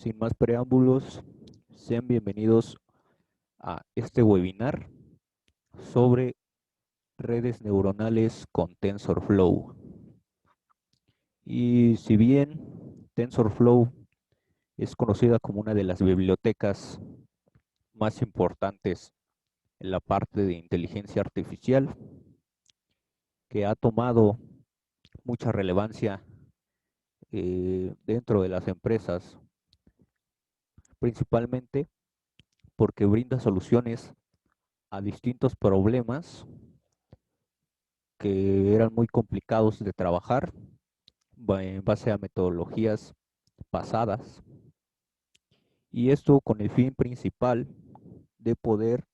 Sin más preámbulos, sean bienvenidos a este webinar sobre redes neuronales con TensorFlow. Y si bien TensorFlow es conocida como una de las bibliotecas más importantes en la parte de inteligencia artificial, que ha tomado mucha relevancia dentro de las empresas, principalmente porque brinda soluciones a distintos problemas que eran muy complicados de trabajar en base a metodologías pasadas, y esto con el fin principal de poder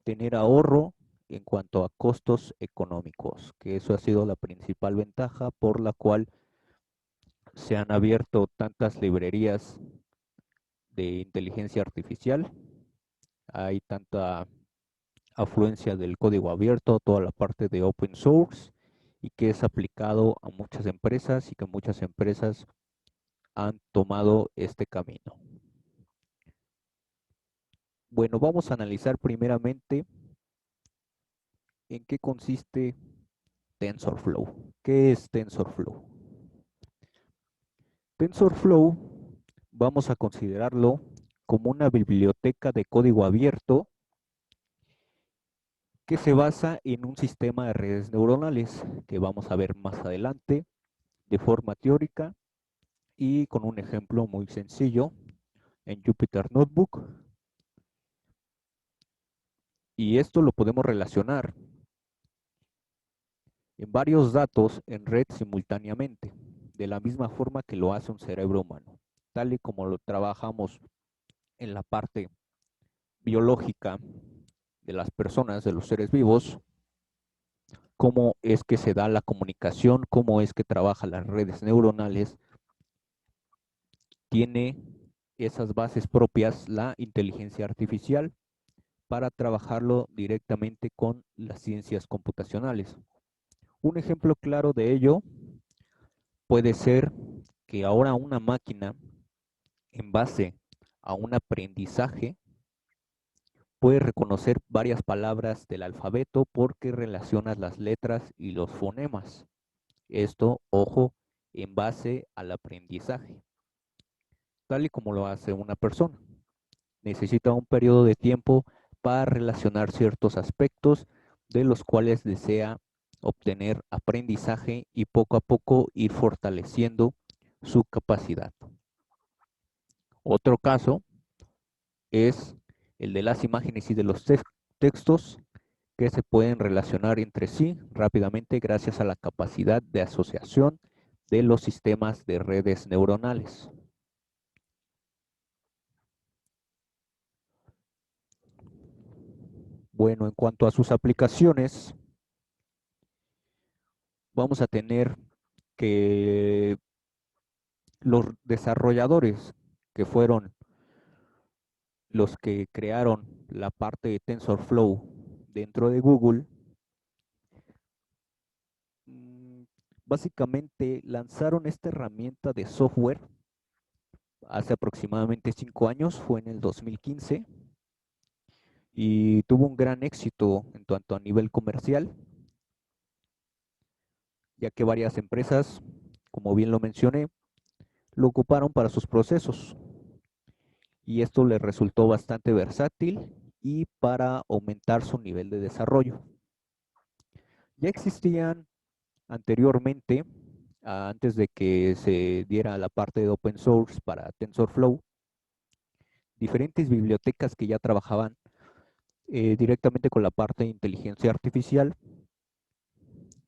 tener ahorro en cuanto a costos económicos, que eso ha sido la principal ventaja por la cual se han abierto tantas librerías de inteligencia artificial. Hay tanta afluencia del código abierto, toda la parte de open source, y que es aplicado a muchas empresas y que muchas empresas han tomado este camino. Bueno, vamos a analizar primeramente en qué consiste TensorFlow. ¿Qué es TensorFlow? TensorFlow vamos a considerarlo como una biblioteca de código abierto que se basa en un sistema de redes neuronales que vamos a ver más adelante de forma teórica y con un ejemplo muy sencillo en Jupyter Notebook. Y esto lo podemos relacionar en varios datos en red simultáneamente, de la misma forma que lo hace un cerebro humano, tal y como lo trabajamos en la parte biológica de las personas, de los seres vivos, cómo es que se da la comunicación, cómo es que trabajan las redes neuronales, tiene esas bases propias la inteligencia artificial para trabajarlo directamente con las ciencias computacionales. Un ejemplo claro de ello puede ser que ahora una máquina, en base a un aprendizaje, puede reconocer varias palabras del alfabeto porque relaciona las letras y los fonemas. Esto, ojo, en base al aprendizaje, tal y como lo hace una persona. Necesita un periodo de tiempo para relacionar ciertos aspectos de los cuales desea obtener aprendizaje y poco a poco ir fortaleciendo su capacidad. Otro caso es el de las imágenes y de los textos que se pueden relacionar entre sí rápidamente gracias a la capacidad de asociación de los sistemas de redes neuronales. Bueno, en cuanto a sus aplicaciones, vamos a tener que los desarrolladores que fueron los que crearon la parte de TensorFlow dentro de Google, mm, básicamente lanzaron esta herramienta de software hace aproximadamente 5 años, fue en el 2015, y tuvo un gran éxito en tanto a nivel comercial, ya que varias empresas, como bien lo mencioné, lo ocuparon para sus procesos, y esto les resultó bastante versátil y para aumentar su nivel de desarrollo. Ya existían anteriormente, antes de que se diera la parte de open source para TensorFlow, diferentes bibliotecas que ya trabajaban directamente con la parte de inteligencia artificial,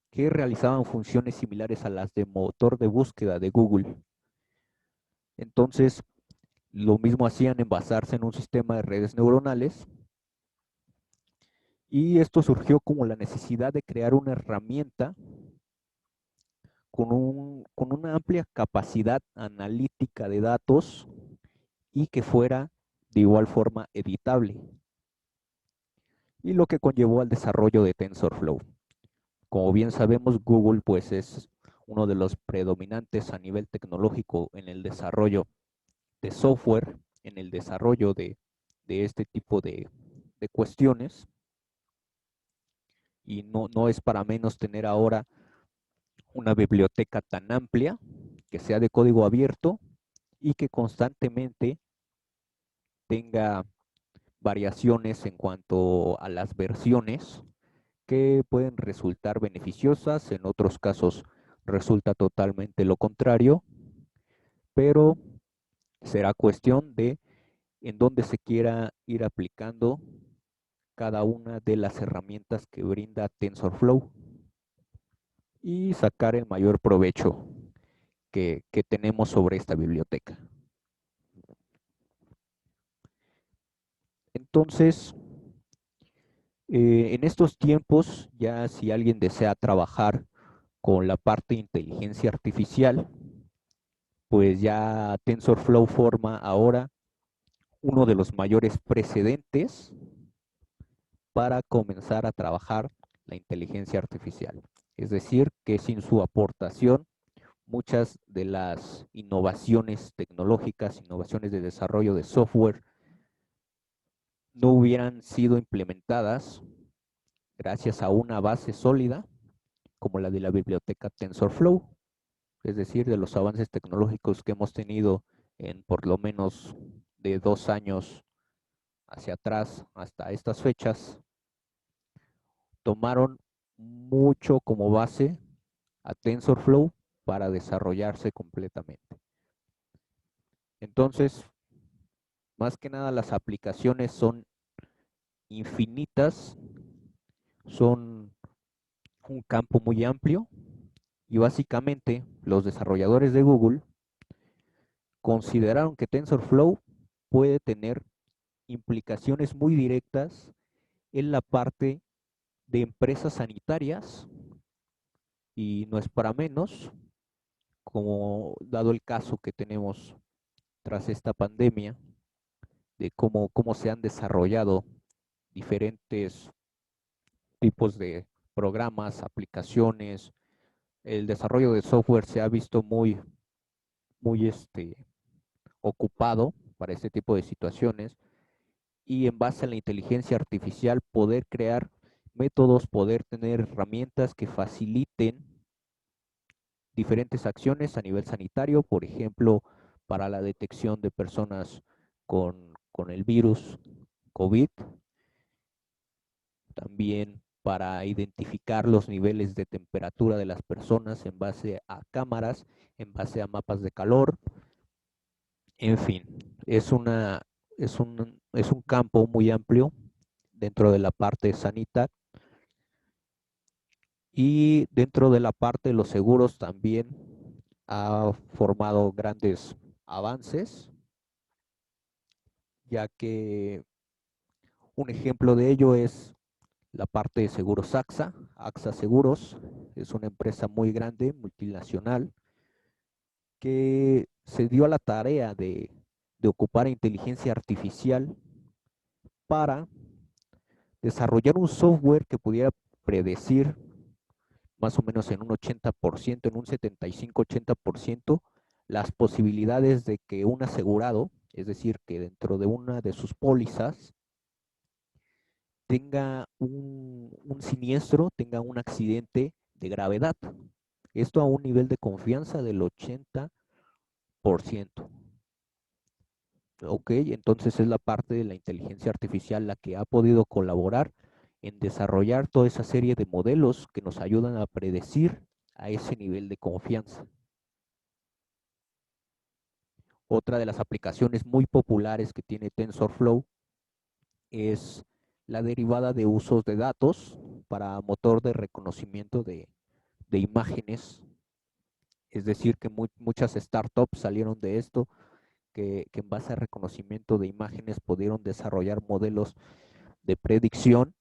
que realizaban funciones similares a las de motor de búsqueda de Google. Entonces, lo mismo hacían en basarse en un sistema de redes neuronales, y esto surgió como la necesidad de crear una herramienta con una amplia capacidad analítica de datos y que fuera de igual forma editable, y lo que conllevó al desarrollo de TensorFlow. Como bien sabemos, Google pues es uno de los predominantes a nivel tecnológico en el desarrollo de software en el desarrollo de este tipo de cuestiones. Y no es para menos tener ahora una biblioteca tan amplia, que sea de código abierto y que constantemente tenga variaciones en cuanto a las versiones que pueden resultar beneficiosas, en otros casos resulta totalmente lo contrario, pero será cuestión de en dónde se quiera ir aplicando cada una de las herramientas que brinda TensorFlow y sacar el mayor provecho que tenemos sobre esta biblioteca. Entonces, en estos tiempos, ya si alguien desea trabajar con la parte de inteligencia artificial, pues ya TensorFlow forma ahora uno de los mayores precedentes para comenzar a trabajar la inteligencia artificial. Es decir, que sin su aportación, muchas de las innovaciones tecnológicas, innovaciones de desarrollo de software, no hubieran sido implementadas gracias a una base sólida como la de la biblioteca TensorFlow, es decir, de los avances tecnológicos que hemos tenido en por lo menos de 2 años hacia atrás hasta estas fechas, tomaron mucho como base a TensorFlow para desarrollarse completamente. Entonces, más que nada las aplicaciones son infinitas, son un campo muy amplio y básicamente los desarrolladores de Google consideraron que TensorFlow puede tener implicaciones muy directas en la parte de empresas sanitarias y no es para menos, como dado el caso que tenemos tras esta pandemia, de cómo se han desarrollado diferentes tipos de programas, aplicaciones, el desarrollo de software se ha visto muy ocupado para este tipo de situaciones y en base a la inteligencia artificial poder crear métodos, poder tener herramientas que faciliten diferentes acciones a nivel sanitario, por ejemplo, para la detección de personas con el virus COVID, también para identificar los niveles de temperatura de las personas en base a cámaras, en base a mapas de calor, en fin, es un campo muy amplio dentro de la parte sanitaria y dentro de la parte de los seguros también ha formado grandes avances, ya que un ejemplo de ello es la parte de seguros AXA. AXA Seguros es una empresa muy grande, multinacional, que se dio a la tarea de ocupar inteligencia artificial para desarrollar un software que pudiera predecir más o menos en un 80%, en un 75-80%, las posibilidades de que un asegurado, es decir, que dentro de una de sus pólizas tenga un siniestro, tenga un accidente de gravedad. Esto a un nivel de confianza del 80%. Ok, entonces es la parte de la inteligencia artificial la que ha podido colaborar en desarrollar toda esa serie de modelos que nos ayudan a predecir a ese nivel de confianza. Otra de las aplicaciones muy populares que tiene TensorFlow es la derivada de usos de datos para motor de reconocimiento de imágenes. Es decir, que muchas startups salieron de esto, que en base a reconocimiento de imágenes pudieron desarrollar modelos de predicción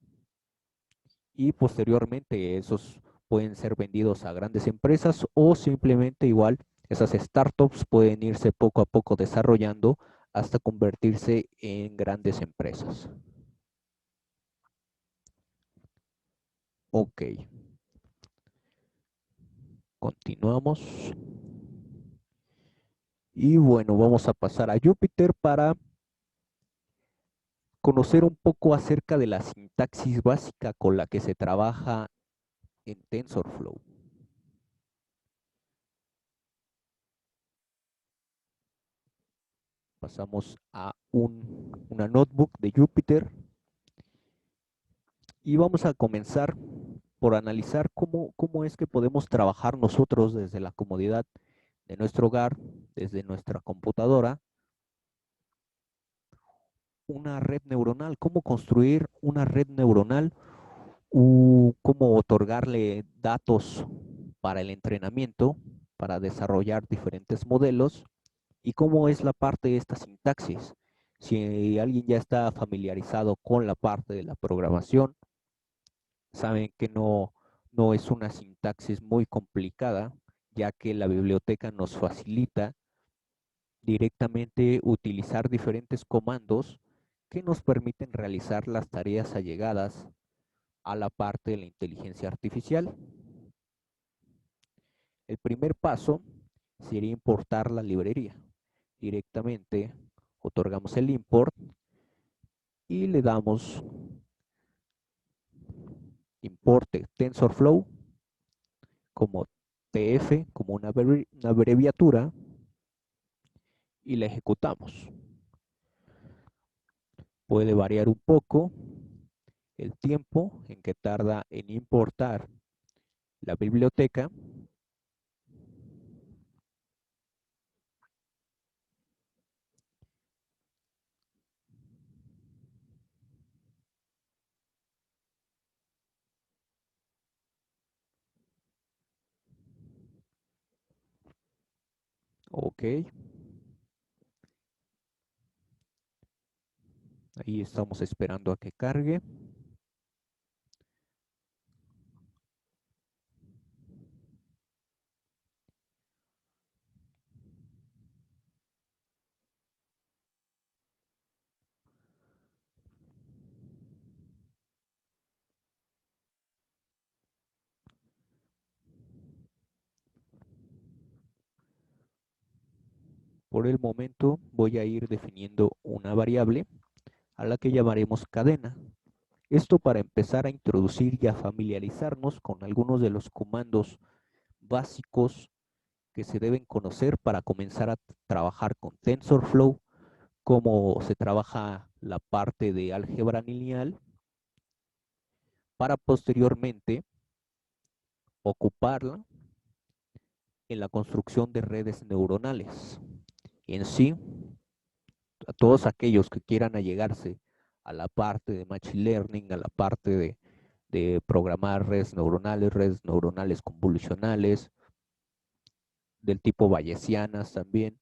y posteriormente esos pueden ser vendidos a grandes empresas o simplemente igual esas startups pueden irse poco a poco desarrollando hasta convertirse en grandes empresas. Ok, continuamos. Y bueno, vamos a pasar a Jupyter para conocer un poco acerca de la sintaxis básica con la que se trabaja en TensorFlow. Pasamos a una notebook de Jupyter y vamos a comenzar por analizar cómo es que podemos trabajar nosotros desde la comodidad de nuestro hogar, desde nuestra computadora, una red neuronal, cómo construir una red neuronal, cómo otorgarle datos para el entrenamiento, para desarrollar diferentes modelos y cómo es la parte de esta sintaxis. Si alguien ya está familiarizado con la parte de la programación, saben que no es una sintaxis muy complicada, ya que la biblioteca nos facilita directamente utilizar diferentes comandos que nos permiten realizar las tareas allegadas a la parte de la inteligencia artificial. El primer paso sería importar la librería. Directamente otorgamos el import y le damos importe TensorFlow como TF, como una abreviatura, y la ejecutamos. Puede variar un poco el tiempo en que tarda en importar la biblioteca. Ok, ahí estamos esperando a que cargue. Por el momento voy a ir definiendo una variable a la que llamaremos cadena. Esto para empezar a introducir y a familiarizarnos con algunos de los comandos básicos que se deben conocer para comenzar a trabajar con TensorFlow, cómo se trabaja la parte de álgebra lineal, para posteriormente ocuparla en la construcción de redes neuronales. En sí, a todos aquellos que quieran allegarse a la parte de Machine Learning, a la parte de programar redes neuronales convolucionales, del tipo bayesianas también,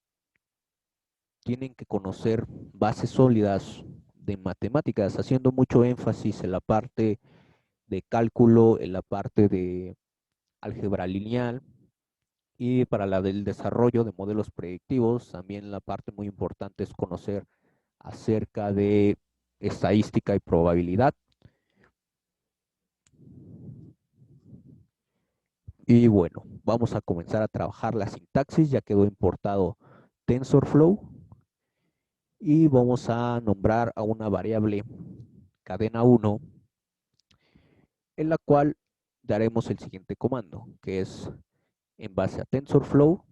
tienen que conocer bases sólidas de matemáticas, haciendo mucho énfasis en la parte de cálculo, en la parte de álgebra lineal y para la del desarrollo de modelos predictivos, también la parte muy importante es conocer acerca de estadística y probabilidad. Y bueno, vamos a comenzar a trabajar la sintaxis, ya quedó importado TensorFlow y vamos a nombrar a una variable cadena 1 en la cual daremos el siguiente comando, que es en base a TensorFlow,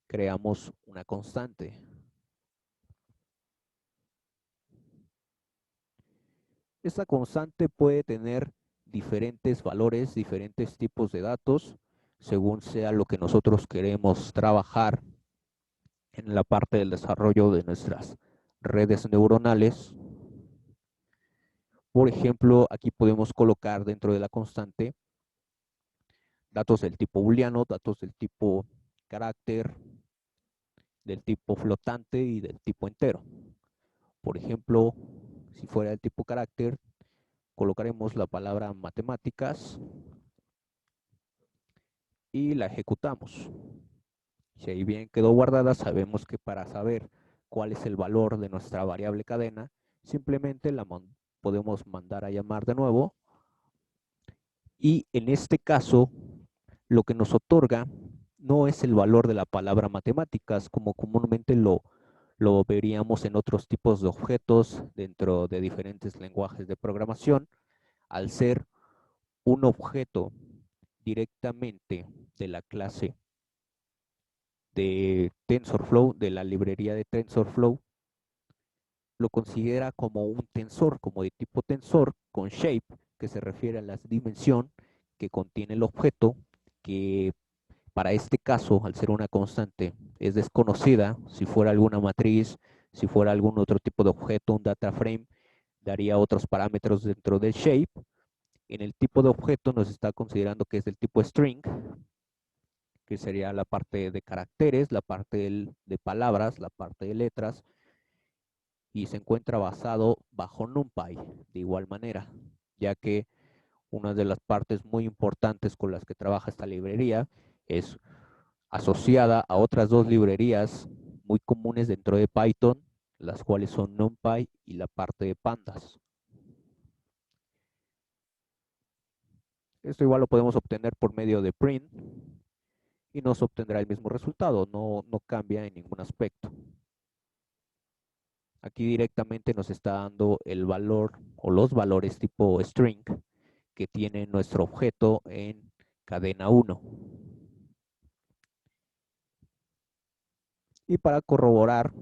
creamos una constante. Esta constante puede tener diferentes valores, diferentes tipos de datos, según sea lo que nosotros queremos trabajar en la parte del desarrollo de nuestras redes neuronales. Por ejemplo, aquí podemos colocar dentro de la constante datos del tipo booleano, datos del tipo carácter, del tipo flotante y del tipo entero. Por ejemplo, si fuera el tipo carácter, colocaremos la palabra matemáticas y la ejecutamos. Si ahí bien quedó guardada, sabemos que para saber cuál es el valor de nuestra variable cadena, simplemente la podemos mandar a llamar de nuevo y en este caso lo que nos otorga no es el valor de la palabra matemáticas como comúnmente lo veríamos en otros tipos de objetos dentro de diferentes lenguajes de programación, al ser un objeto directamente de la clase de TensorFlow, de la librería de TensorFlow, lo considera como un tensor, como de tipo tensor, con shape, que se refiere a la dimensión que contiene el objeto, que para este caso, al ser una constante, es desconocida. Si fuera alguna matriz, si fuera algún otro tipo de objeto, un data frame, daría otros parámetros dentro del shape. En el tipo de objeto nos está considerando que es del tipo string, que sería la parte de caracteres, la parte de palabras, la parte de letras, y se encuentra basado bajo NumPy de igual manera, ya que una de las partes muy importantes con las que trabaja esta librería es asociada a otras dos librerías muy comunes dentro de Python, las cuales son NumPy y la parte de Pandas. Esto igual lo podemos obtener por medio de print y nos obtendrá el mismo resultado, no cambia en ningún aspecto. Aquí directamente nos está dando el valor o los valores tipo string que tiene nuestro objeto en cadena 1. Y para corroborar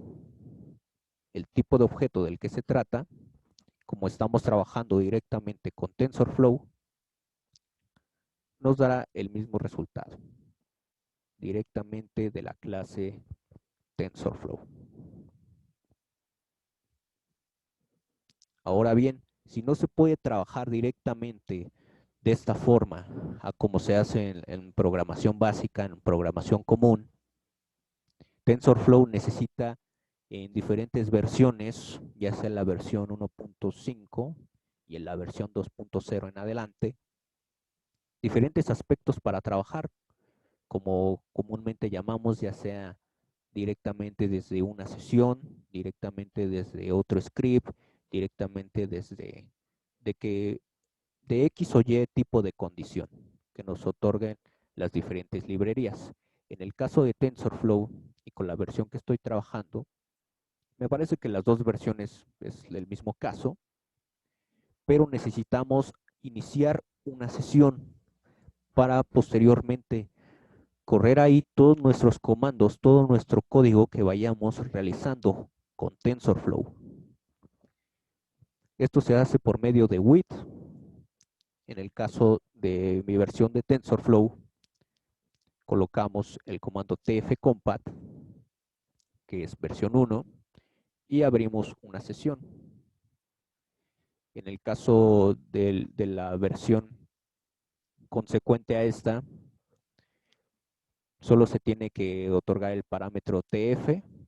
el tipo de objeto del que se trata, como estamos trabajando directamente con TensorFlow, nos dará el mismo resultado directamente de la clase TensorFlow. Ahora bien, si no se puede trabajar directamente de esta forma, a como se hace en programación básica, en programación común, TensorFlow necesita en diferentes versiones, ya sea en la versión 1.5 y en la versión 2.0 en adelante, diferentes aspectos para trabajar, como comúnmente llamamos, ya sea directamente desde una sesión, directamente desde otro script, directamente desde de que de X o Y tipo de condición que nos otorguen las diferentes librerías. En el caso de TensorFlow y con la versión que estoy trabajando, me parece que las dos versiones es el mismo caso, pero necesitamos iniciar una sesión para posteriormente correr ahí todos nuestros comandos, todo nuestro código que vayamos realizando con TensorFlow. Esto se hace por medio de with. En el caso de mi versión de TensorFlow, colocamos el comando tfcompat, que es versión 1, y abrimos una sesión. En el caso de la versión consecuente a esta, solo se tiene que otorgar el parámetro tf.session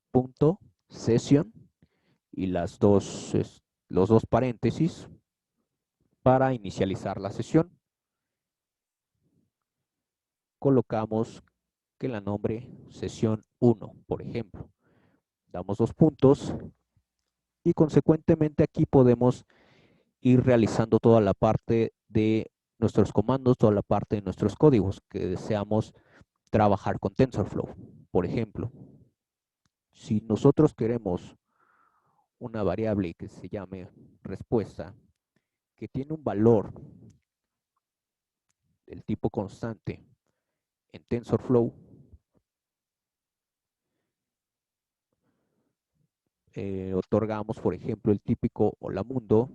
y los dos paréntesis para inicializar la sesión. Colocamos que la nombre sesión 1, por ejemplo. Damos dos puntos y consecuentemente aquí podemos ir realizando toda la parte de nuestros comandos, toda la parte de nuestros códigos que deseamos trabajar con TensorFlow. Por ejemplo, si nosotros queremos una variable que se llame respuesta, que tiene un valor del tipo constante en TensorFlow, otorgamos, por ejemplo, el típico hola mundo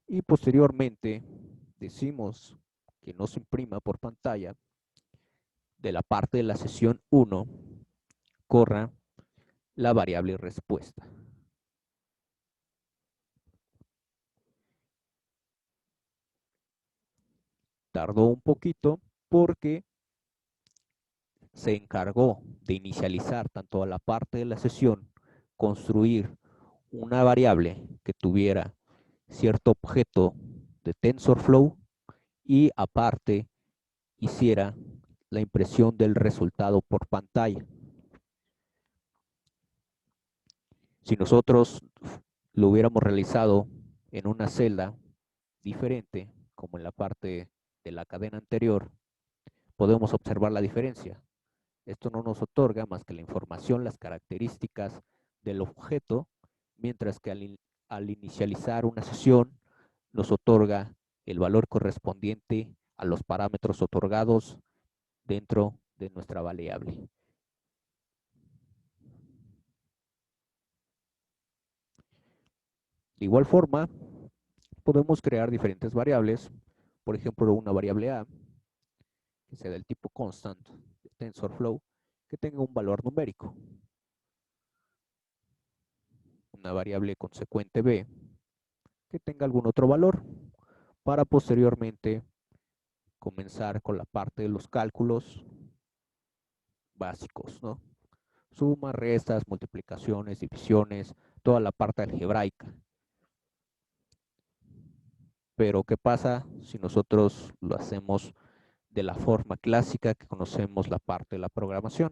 y posteriormente decimos que nos imprima por pantalla de la parte de la sesión 1 corra la variable respuesta. Tardó un poquito porque se encargó de inicializar tanto a la parte de la sesión, construir una variable que tuviera cierto objeto de TensorFlow y aparte hiciera la impresión del resultado por pantalla. Si nosotros lo hubiéramos realizado en una celda diferente, como en la parte de la cadena anterior, podemos observar la diferencia. Esto no nos otorga más que la información, las características del objeto, mientras que al inicializar una sesión nos otorga el valor correspondiente a los parámetros otorgados dentro de nuestra variable. De igual forma, podemos crear diferentes variables, por ejemplo, una variable A, que sea del tipo constant de TensorFlow, que tenga un valor numérico. Una variable consecuente B, que tenga algún otro valor, para posteriormente comenzar con la parte de los cálculos básicos, ¿no? Sumas, restas, multiplicaciones, divisiones, toda la parte algebraica. Pero ¿qué pasa si nosotros lo hacemos de la forma clásica que conocemos la parte de la programación?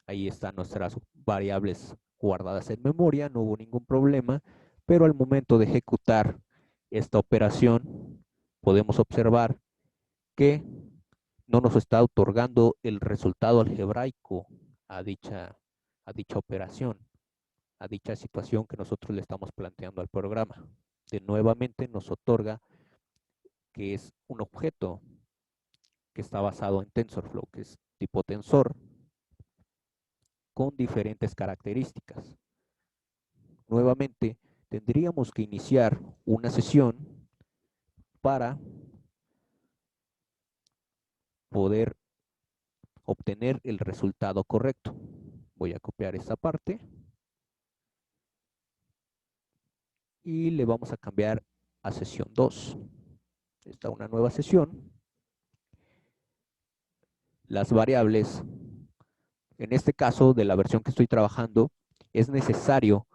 Ahí están nuestras variables guardadas en memoria, no hubo ningún problema, pero al momento de ejecutar esta operación podemos observar que no nos está otorgando el resultado algebraico a dicha operación, a dicha situación que nosotros le estamos planteando al programa. De nuevamente nos otorga que es un objeto que está basado en TensorFlow, que es tipo tensor, con diferentes características. Nuevamente, tendríamos que iniciar una sesión para poder obtener el resultado correcto. Voy a copiar esta parte y le vamos a cambiar a sesión 2. Está una nueva sesión. Las variables, en este caso de la versión que estoy trabajando, es necesario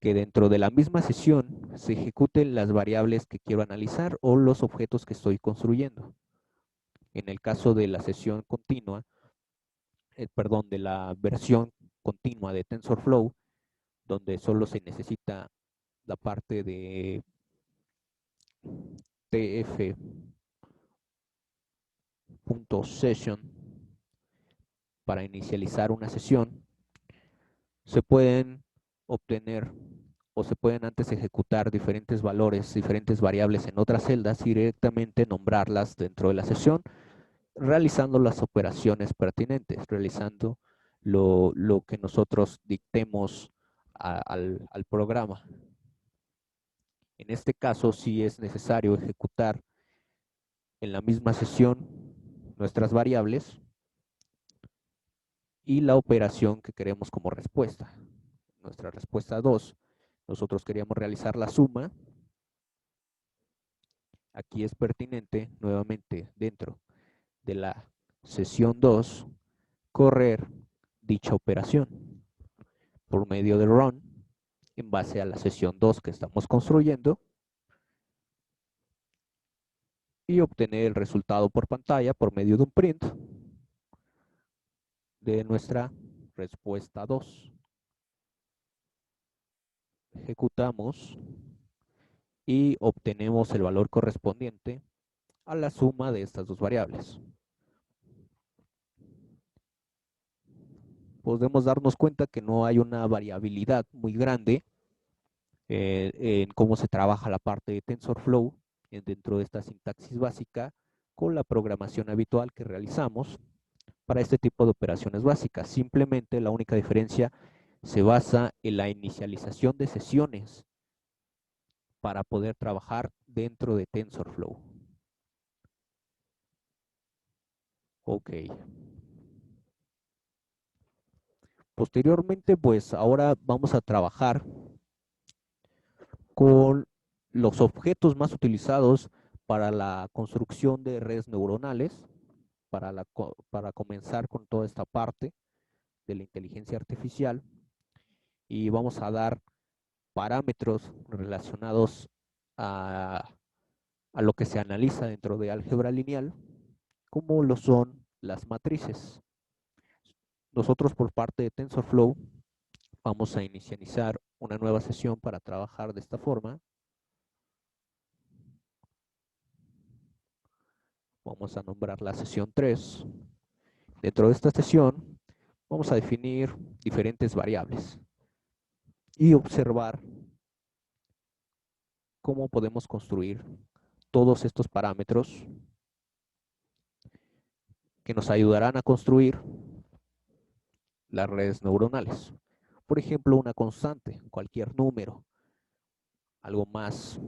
que dentro de la misma sesión se ejecuten las variables que quiero analizar o los objetos que estoy construyendo. En el caso de la sesión continua, perdón, de la versión continua de TensorFlow, donde solo se necesita la parte de tf.session para inicializar una sesión, se pueden obtener o se pueden antes ejecutar diferentes valores, diferentes variables en otras celdas y directamente nombrarlas dentro de la sesión, realizando las operaciones pertinentes, realizando lo que nosotros dictemos al programa. En este caso, sí es necesario ejecutar en la misma sesión nuestras variables y la operación que queremos como respuesta. Nuestra respuesta 2, nosotros queríamos realizar la suma. Aquí es pertinente nuevamente dentro de la sesión 2 correr dicha operación por medio de run en base a la sesión 2 que estamos construyendo y obtener el resultado por pantalla por medio de un print de nuestra respuesta 2. Ejecutamos y obtenemos el valor correspondiente a la suma de estas dos variables. Podemos darnos cuenta que no hay una variabilidad muy grande en cómo se trabaja la parte de TensorFlow dentro de esta sintaxis básica con la programación habitual que realizamos para este tipo de operaciones básicas. Simplemente la única diferencia se basa en la inicialización de sesiones para poder trabajar dentro de TensorFlow. Ok. Posteriormente, pues ahora vamos a trabajar con los objetos más utilizados para la construcción de redes neuronales, para comenzar con toda esta parte de la inteligencia artificial, y vamos a dar parámetros relacionados a, a lo que se analiza dentro de álgebra lineal, como lo son las matrices. Nosotros por parte de TensorFlow vamos a inicializar una nueva sesión para trabajar de esta forma. Vamos a nombrar la sesión 3. Dentro de esta sesión vamos a definir diferentes variables y observar cómo podemos construir todos estos parámetros que nos ayudarán a construir las redes neuronales. Por ejemplo, una constante, cualquier número, algo más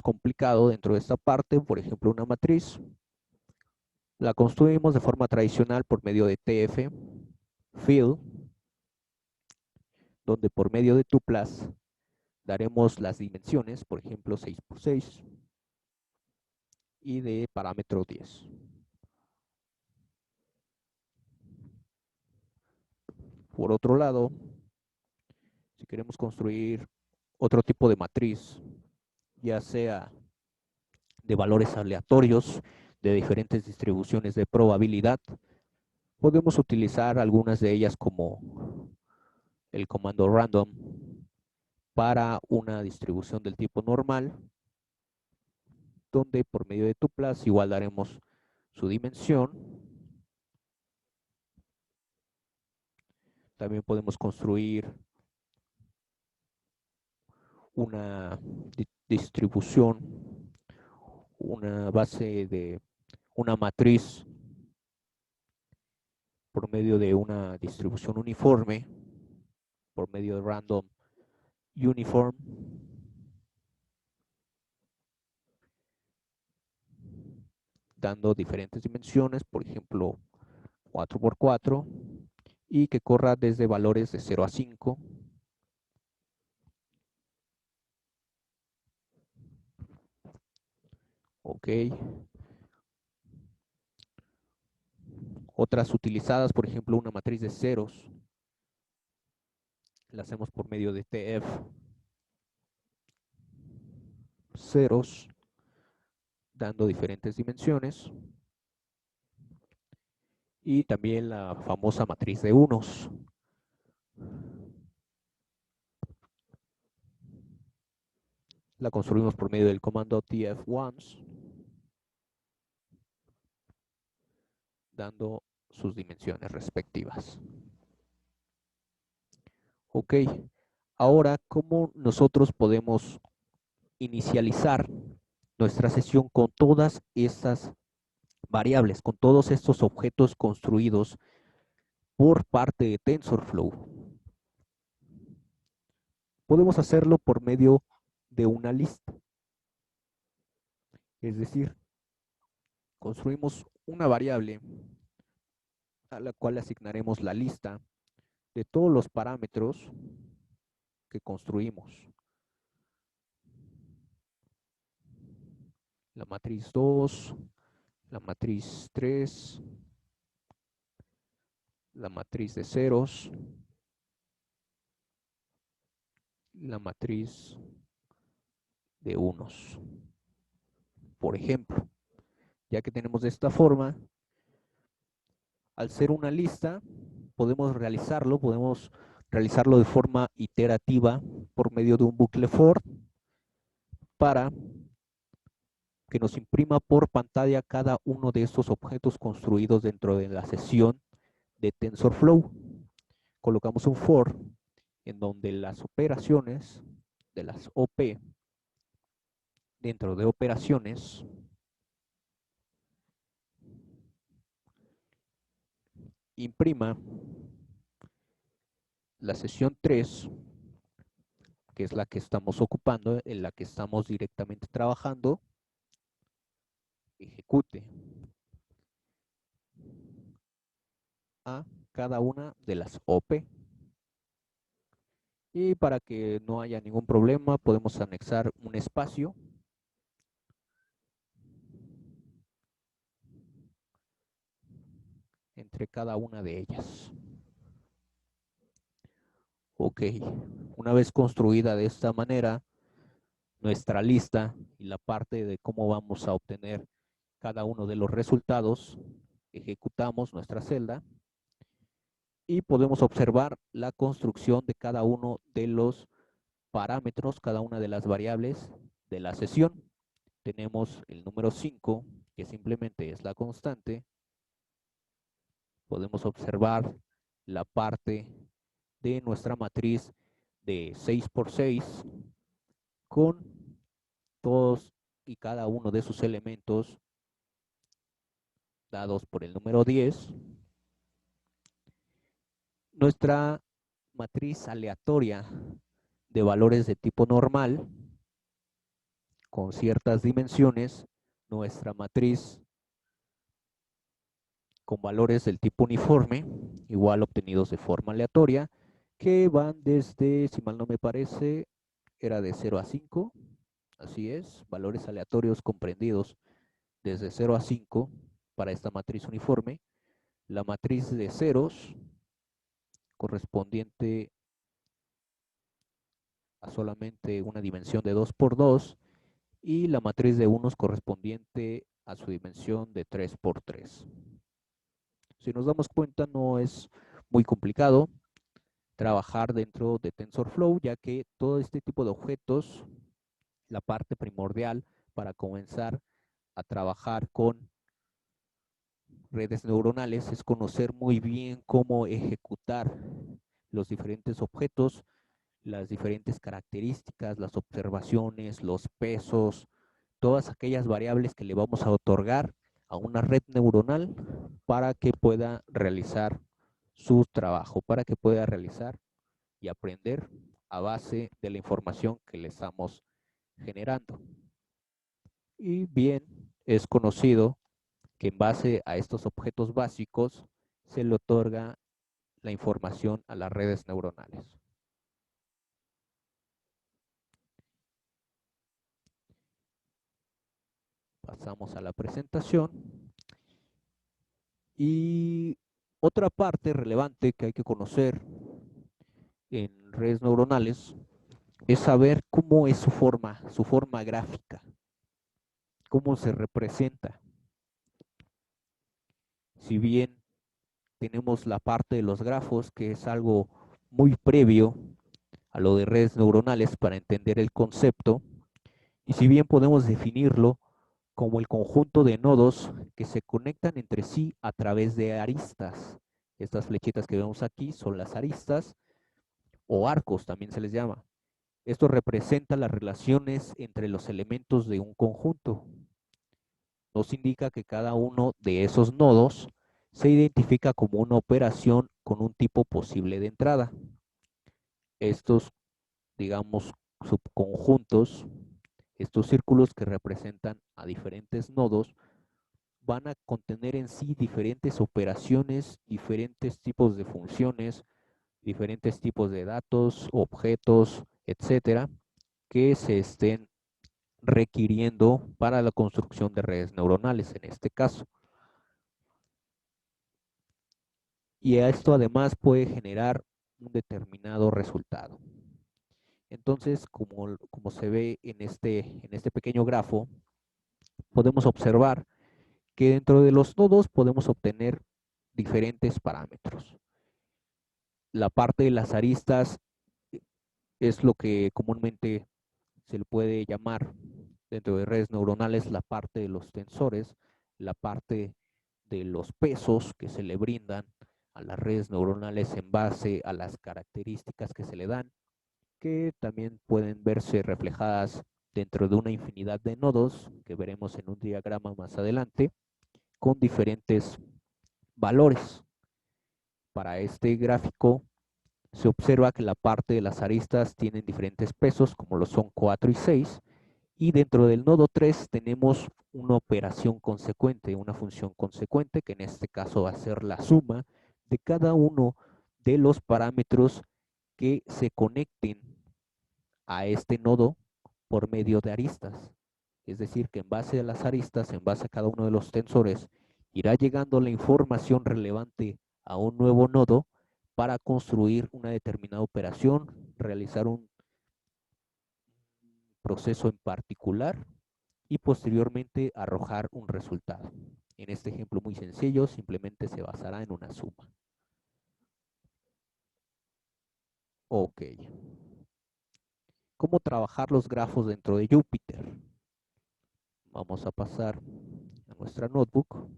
complicado dentro de esta parte, por ejemplo, una matriz. La construimos de forma tradicional por medio de TF, fill, donde por medio de tuplas daremos las dimensiones, por ejemplo, 6 por 6, y de parámetro 10. Por otro lado, si queremos construir otro tipo de matriz, ya sea de valores aleatorios de diferentes distribuciones de probabilidad, podemos utilizar algunas de ellas como el comando random para una distribución del tipo normal, donde por medio de tuplas igual daremos su dimensión. También podemos construir una distribución, una base de una matriz por medio de una distribución uniforme, por medio de random uniform, dando diferentes dimensiones, por ejemplo 4 por 4, y que corra desde valores de 0 a 5. Ok. Otras utilizadas, por ejemplo, una matriz de ceros, la hacemos por medio de TF ceros, dando diferentes dimensiones. Y también la famosa matriz de unos. La construimos por medio del comando tf_ones, dando sus dimensiones respectivas. Ok, ahora, ¿cómo nosotros podemos inicializar nuestra sesión con todas estas variables, con todos estos objetos construidos por parte de TensorFlow? Podemos hacerlo por medio de una lista. Es decir, construimos una variable a la cual asignaremos la lista de todos los parámetros que construimos. La matriz 2, la matriz 3, la matriz de ceros, la matriz de unos. Por ejemplo, ya que tenemos de esta forma, al ser una lista, podemos realizarlo de forma iterativa por medio de un bucle for para que nos imprima por pantalla cada uno de estos objetos construidos dentro de la sesión de TensorFlow. Colocamos un for en donde las operaciones de las OP dentro de operaciones imprima la sesión 3, que es la que estamos ocupando, en la que estamos directamente trabajando, ejecute a cada una de las OP. Y para que no haya ningún problema, podemos anexar un espacio entre cada una de ellas. Ok, una vez construida de esta manera, nuestra lista y la parte de cómo vamos a obtener cada uno de los resultados, ejecutamos nuestra celda y podemos observar la construcción de cada uno de los parámetros, cada una de las variables de la sesión. tenemos el número 5, que simplemente es la constante. Podemos observar la parte de nuestra matriz de 6 por 6 con todos y cada uno de sus elementos dados por el número 10. Nuestra matriz aleatoria de valores de tipo normal con ciertas dimensiones, nuestra matriz con valores del tipo uniforme, igual obtenidos de forma aleatoria, que van desde, si mal no me parece, era de 0 a 5, así es, valores aleatorios comprendidos desde 0 a 5 para esta matriz uniforme, la matriz de ceros correspondiente a solamente una dimensión de 2 por 2 y la matriz de unos correspondiente a su dimensión de 3 por 3. Si nos damos cuenta, no es muy complicado trabajar dentro de TensorFlow, ya que todo este tipo de objetos, la parte primordial para comenzar a trabajar con redes neuronales es conocer muy bien cómo ejecutar los diferentes objetos, las diferentes características, las observaciones, los pesos, todas aquellas variables que le vamos a otorgar a una red neuronal para que pueda realizar su trabajo, para que pueda realizar y aprender a base de la información que le estamos generando. Y bien, es conocido que en base a estos objetos básicos se le otorga la información a las redes neuronales. Pasamos a la presentación. Y otra parte relevante que hay que conocer en redes neuronales es saber cómo es su forma gráfica, cómo se representa. Si bien tenemos la parte de los grafos, que es algo muy previo a lo de redes neuronales para entender el concepto, y si bien podemos definirlo como el conjunto de nodos que se conectan entre sí a través de aristas. Estas flechitas que vemos aquí son las aristas o arcos, también se les llama. Esto representa las relaciones entre los elementos de un conjunto. Nos indica que cada uno de esos nodos se identifica como una operación con un tipo posible de entrada. Estos, digamos, subconjuntos, estos círculos que representan a diferentes nodos, van a contener en sí diferentes operaciones, diferentes tipos de funciones, diferentes tipos de datos, objetos, etcétera, que se estén requiriendo para la construcción de redes neuronales en este caso. Y a esto además puede generar un determinado resultado. Entonces, como se ve en este pequeño grafo, podemos observar que dentro de los nodos podemos obtener diferentes parámetros. La parte de las aristas es lo que comúnmente se le puede llamar dentro de redes neuronales la parte de los tensores, la parte de los pesos que se le brindan a las redes neuronales en base a las características que se le dan, que también pueden verse reflejadas dentro de una infinidad de nodos que veremos en un diagrama más adelante, con diferentes valores. Para este gráfico se observa que la parte de las aristas tienen diferentes pesos, como lo son 4 y 6, y dentro del nodo 3 tenemos una operación consecuente, una función consecuente, que en este caso va a ser la suma de cada uno de los parámetros que se conecten a este nodo por medio de aristas. Es decir, que en base a las aristas, en base a cada uno de los tensores, irá llegando la información relevante a un nuevo nodo para construir una determinada operación, realizar un proceso en particular y posteriormente arrojar un resultado. En este ejemplo muy sencillo, simplemente se basará en una suma. Ok. ¿Cómo trabajar los grafos dentro de Jupyter? Vamos a pasar a nuestra notebook.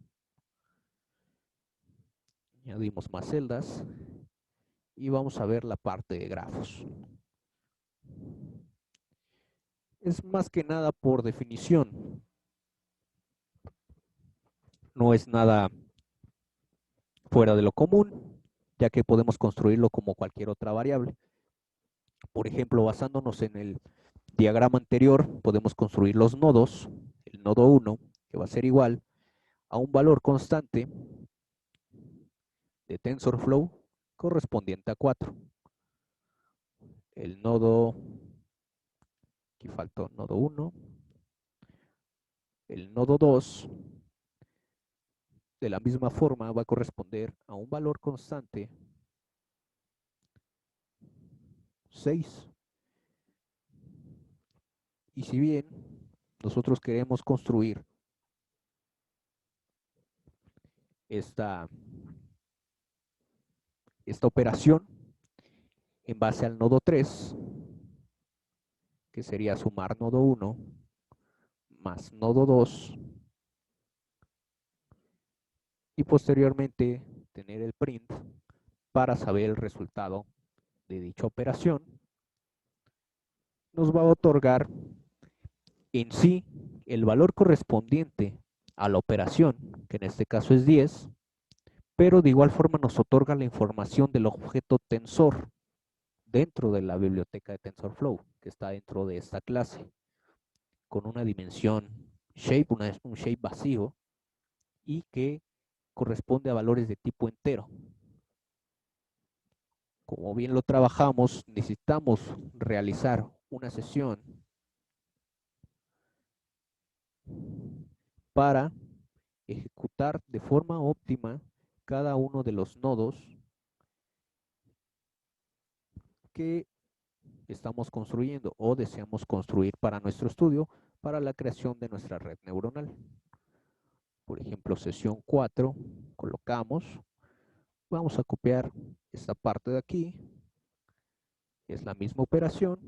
Añadimos más celdas y vamos a ver la parte de grafos. Es más que nada por definición. No es nada fuera de lo común, ya que podemos construirlo como cualquier otra variable. Por ejemplo, basándonos en el diagrama anterior, podemos construir los nodos. El nodo 1, que va a ser igual a un valor constante de TensorFlow correspondiente a 4. El nodo, aquí faltó nodo 1, el nodo 2, de la misma forma va a corresponder a un valor constante 6. Y si bien nosotros queremos construir esta operación en base al nodo 3, que sería sumar nodo 1 más nodo 2, y posteriormente tener el print para saber el resultado de dicha operación, nos va a otorgar en sí el valor correspondiente a la operación, que en este caso es 10, pero de igual forma nos otorga la información del objeto tensor dentro de la biblioteca de TensorFlow, que está dentro de esta clase, con una dimensión shape, un shape vacío, y que corresponde a valores de tipo entero. Como bien lo trabajamos, necesitamos realizar una sesión para ejecutar de forma óptima cada uno de los nodos que estamos construyendo o deseamos construir para nuestro estudio, para la creación de nuestra red neuronal. Por ejemplo, sesión 4, colocamos, vamos a copiar esta parte de aquí, es la misma operación,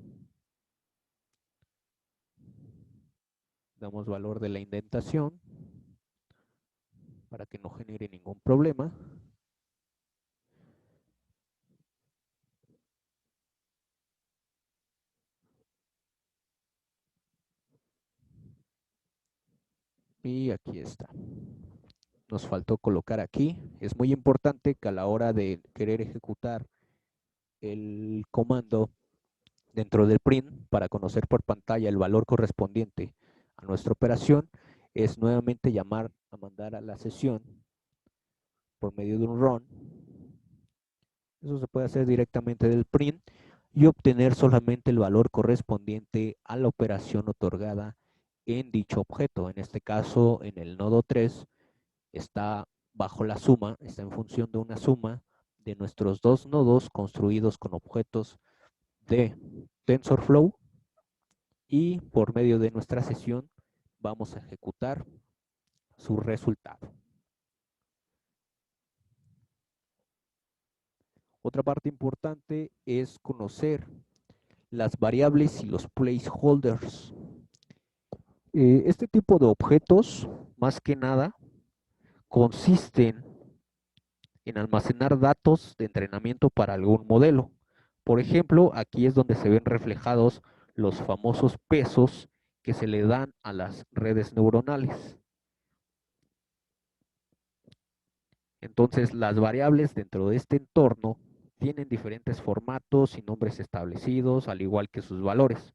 damos valor de la indentación para que no genere ningún problema. Y aquí está. Nos faltó colocar aquí. Es muy importante que a la hora de querer ejecutar el comando dentro del print para conocer por pantalla el valor correspondiente a nuestra operación, es nuevamente llamar a mandar a la sesión por medio de un run. Eso se puede hacer directamente del print y obtener solamente el valor correspondiente a la operación otorgada en dicho objeto. En este caso, en el nodo 3, está bajo la suma, está en función de una suma de nuestros dos nodos construidos con objetos de TensorFlow, y por medio de nuestra sesión vamos a ejecutar su resultado. Otra parte importante es conocer las variables y los placeholders. Este tipo de objetos, más que nada, consisten en almacenar datos de entrenamiento para algún modelo. Por ejemplo, aquí es donde se ven reflejados los famosos pesos que se le dan a las redes neuronales. Entonces, las variables dentro de este entorno tienen diferentes formatos y nombres establecidos, al igual que sus valores.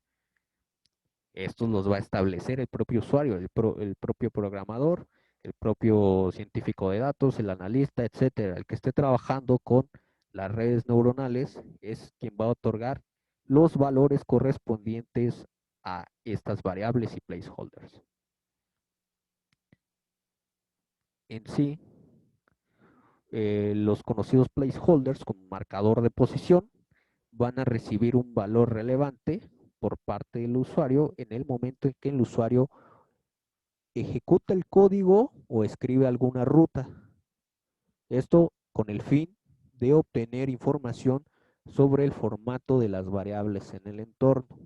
Estos los va a establecer el propio usuario, el propio programador, el propio científico de datos, el analista, etcétera. El que esté trabajando con las redes neuronales es quien va a otorgar los valores correspondientes a estas variables y placeholders. En sí, los conocidos placeholders como marcador de posición van a recibir un valor relevante por parte del usuario en el momento en que el usuario ejecuta el código o escribe alguna ruta. Esto con el fin de obtener información sobre el formato de las variables en el entorno.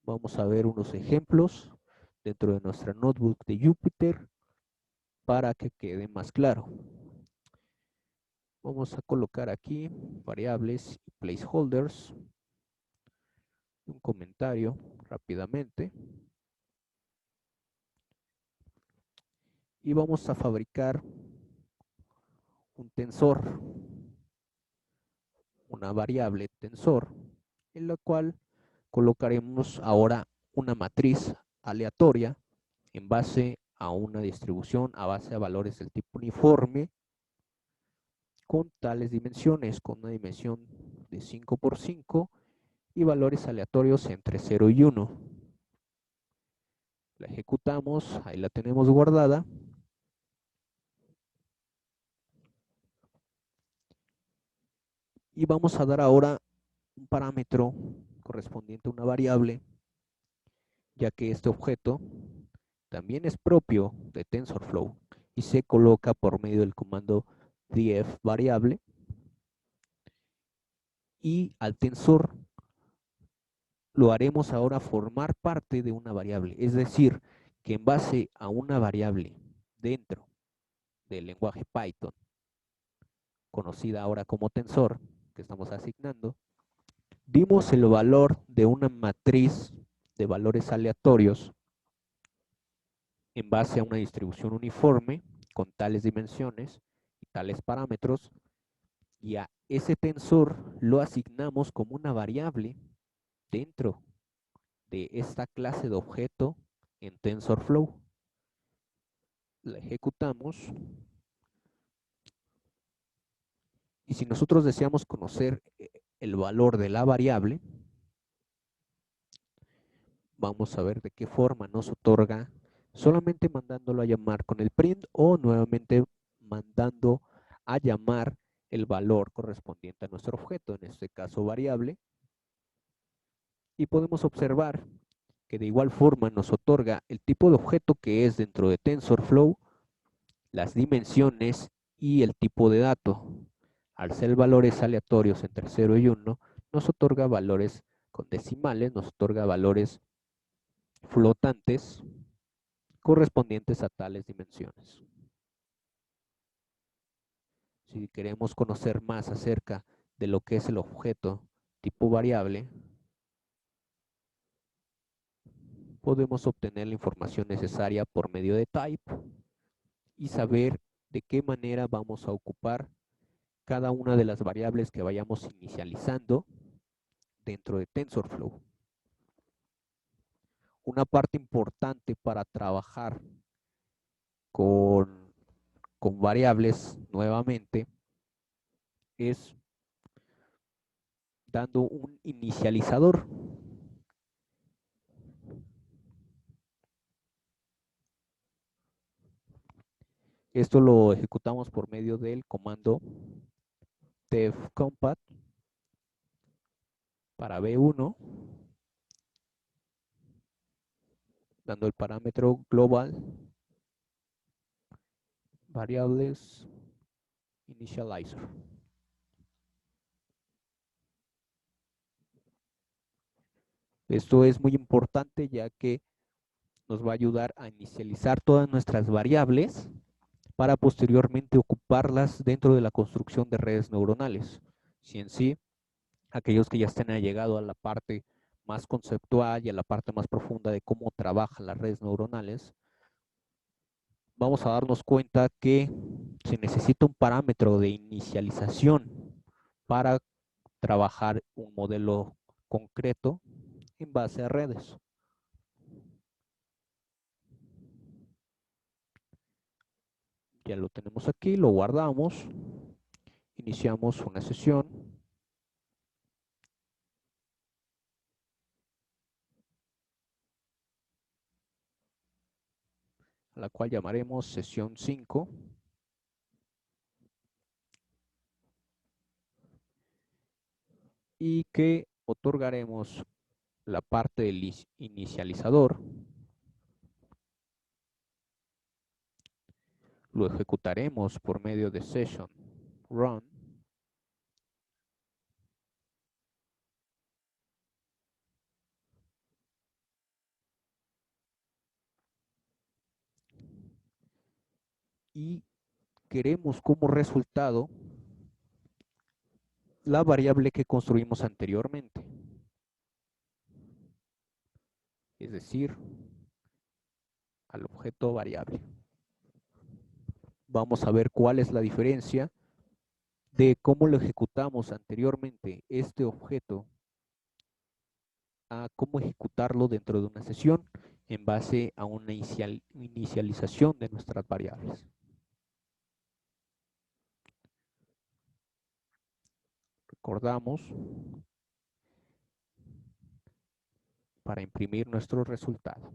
Vamos a ver unos ejemplos dentro de nuestra notebook de Jupyter para que quede más claro. Vamos a colocar aquí variables y placeholders, un comentario rápidamente. Y vamos a fabricar un tensor, una variable tensor, en la cual colocaremos ahora una matriz aleatoria en base a una distribución, a base de valores del tipo uniforme, con tales dimensiones, con una dimensión de 5 por 5 y valores aleatorios entre 0 y 1. La ejecutamos, ahí la tenemos guardada. Y vamos a dar ahora un parámetro correspondiente a una variable, ya que este objeto también es propio de TensorFlow y se coloca por medio del comando def variable, y al tensor lo haremos ahora formar parte de una variable, es decir, que en base a una variable dentro del lenguaje Python, conocida ahora como tensor, que estamos asignando, dimos el valor de una matriz de valores aleatorios en base a una distribución uniforme con tales dimensiones y tales parámetros, y a ese tensor lo asignamos como una variable dentro de esta clase de objeto en TensorFlow. La ejecutamos y si nosotros deseamos conocer el valor de la variable, vamos a ver de qué forma nos otorga, solamente mandándolo a llamar con el print o nuevamente mandando a llamar el valor correspondiente a nuestro objeto, en este caso variable, y podemos observar que de igual forma nos otorga el tipo de objeto que es dentro de TensorFlow, las dimensiones y el tipo de dato. Al ser valores aleatorios entre 0 y 1, nos otorga valores con decimales, nos otorga valores flotantes correspondientes a tales dimensiones. Si queremos conocer más acerca de lo que es el objeto tipo variable, podemos obtener la información necesaria por medio de type y saber de qué manera vamos a ocupar cada una de las variables que vayamos inicializando dentro de TensorFlow. Una parte importante para trabajar con, con variables nuevamente es dando un inicializador. Esto lo ejecutamos por medio del comando defcompat para B1, dando el parámetro global variables initializer. Esto es muy importante ya que nos va a ayudar a inicializar todas nuestras variables para posteriormente ocuparlas dentro de la construcción de redes neuronales. Si en sí, aquellos que ya estén llegado a la parte más conceptual y a la parte más profunda de cómo trabajan las redes neuronales, vamos a darnos cuenta que se necesita un parámetro de inicialización para trabajar un modelo concreto en base a redes. Ya lo tenemos aquí, lo guardamos, iniciamos una sesión. A la cual llamaremos sesión 5. Y que otorgaremos la parte del inicializador. Lo ejecutaremos por medio de session run. y queremos como resultado la variable que construimos anteriormente, es decir, al objeto variable. Vamos a ver cuál es la diferencia de cómo lo ejecutamos anteriormente este objeto a cómo ejecutarlo dentro de una sesión en base a una inicialización de nuestras variables. Recordamos, para imprimir nuestro resultado.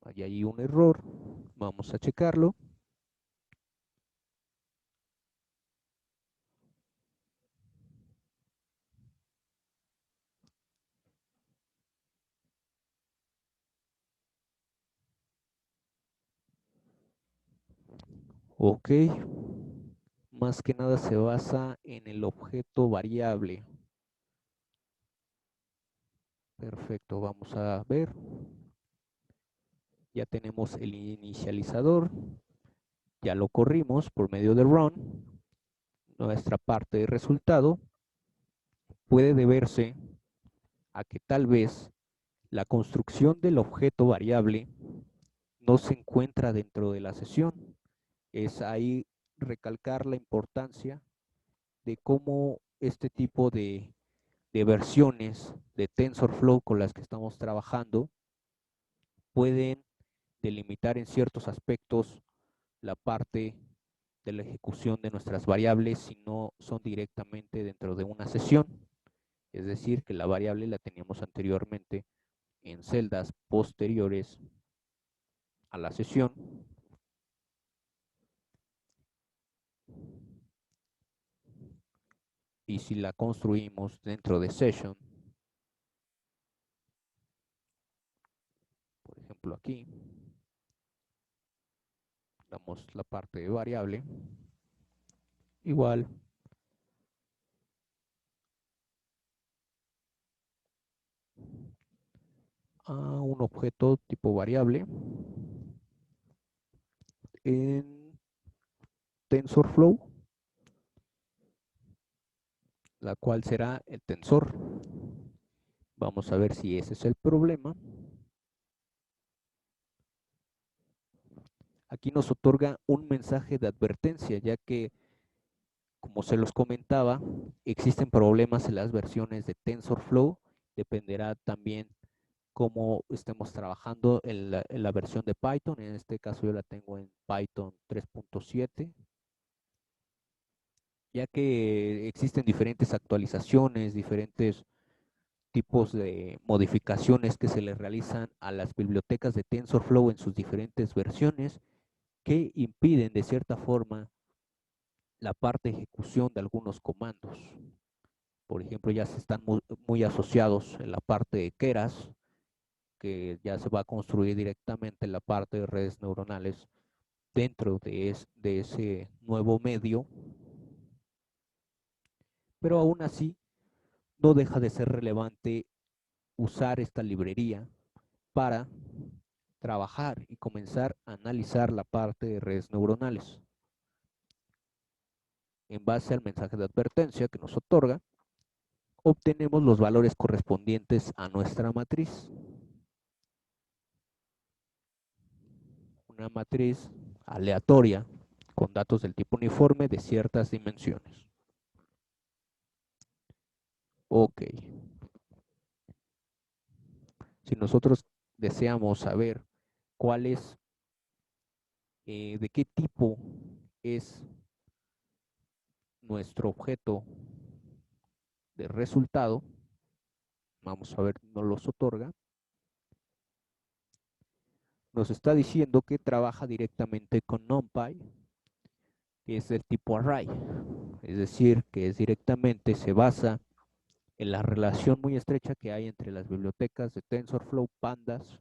Hay ahí un error, vamos a checarlo. Ok, más que nada se basa en el objeto variable. Perfecto, vamos a ver. Ya tenemos el inicializador, ya lo corrimos por medio de run. Nuestra parte de resultado puede deberse a que tal vez la construcción del objeto variable no se encuentra dentro de la sesión. Es ahí recalcar la importancia de cómo este tipo de versiones de TensorFlow con las que estamos trabajando pueden delimitar en ciertos aspectos la parte de la ejecución de nuestras variables si no son directamente dentro de una sesión. Es decir, que la variable la teníamos anteriormente en celdas posteriores a la sesión. Y si la construimos dentro de session, por ejemplo aquí, damos la parte de variable, igual a un objeto tipo variable en TensorFlow, la cual será el tensor. Vamos a ver si ese es el problema. Aquí nos otorga un mensaje de advertencia, ya que, como se los comentaba, existen problemas en las versiones de TensorFlow. Dependerá también cómo estemos trabajando en la versión de Python. En este caso yo la tengo en Python 3.7, ya que existen diferentes actualizaciones, diferentes tipos de modificaciones que se le realizan a las bibliotecas de TensorFlow en sus diferentes versiones que impiden de cierta forma la parte de ejecución de algunos comandos. Por ejemplo, ya se están muy asociados en la parte de Keras, que ya se va a construir directamente en la parte de redes neuronales dentro de ese nuevo medio, pero aún así no deja de ser relevante usar esta librería para trabajar y comenzar a analizar la parte de redes neuronales. En base al mensaje de advertencia que nos otorga, obtenemos los valores correspondientes a nuestra matriz. Una matriz aleatoria con datos del tipo uniforme de ciertas dimensiones. Ok. Si nosotros deseamos saber cuál es, de qué tipo es nuestro objeto de resultado, vamos a ver, nos los otorga. Nos está diciendo que trabaja directamente con NumPy, que es del tipo array. Es decir, que es directamente se basa en la relación muy estrecha que hay entre las bibliotecas de TensorFlow, Pandas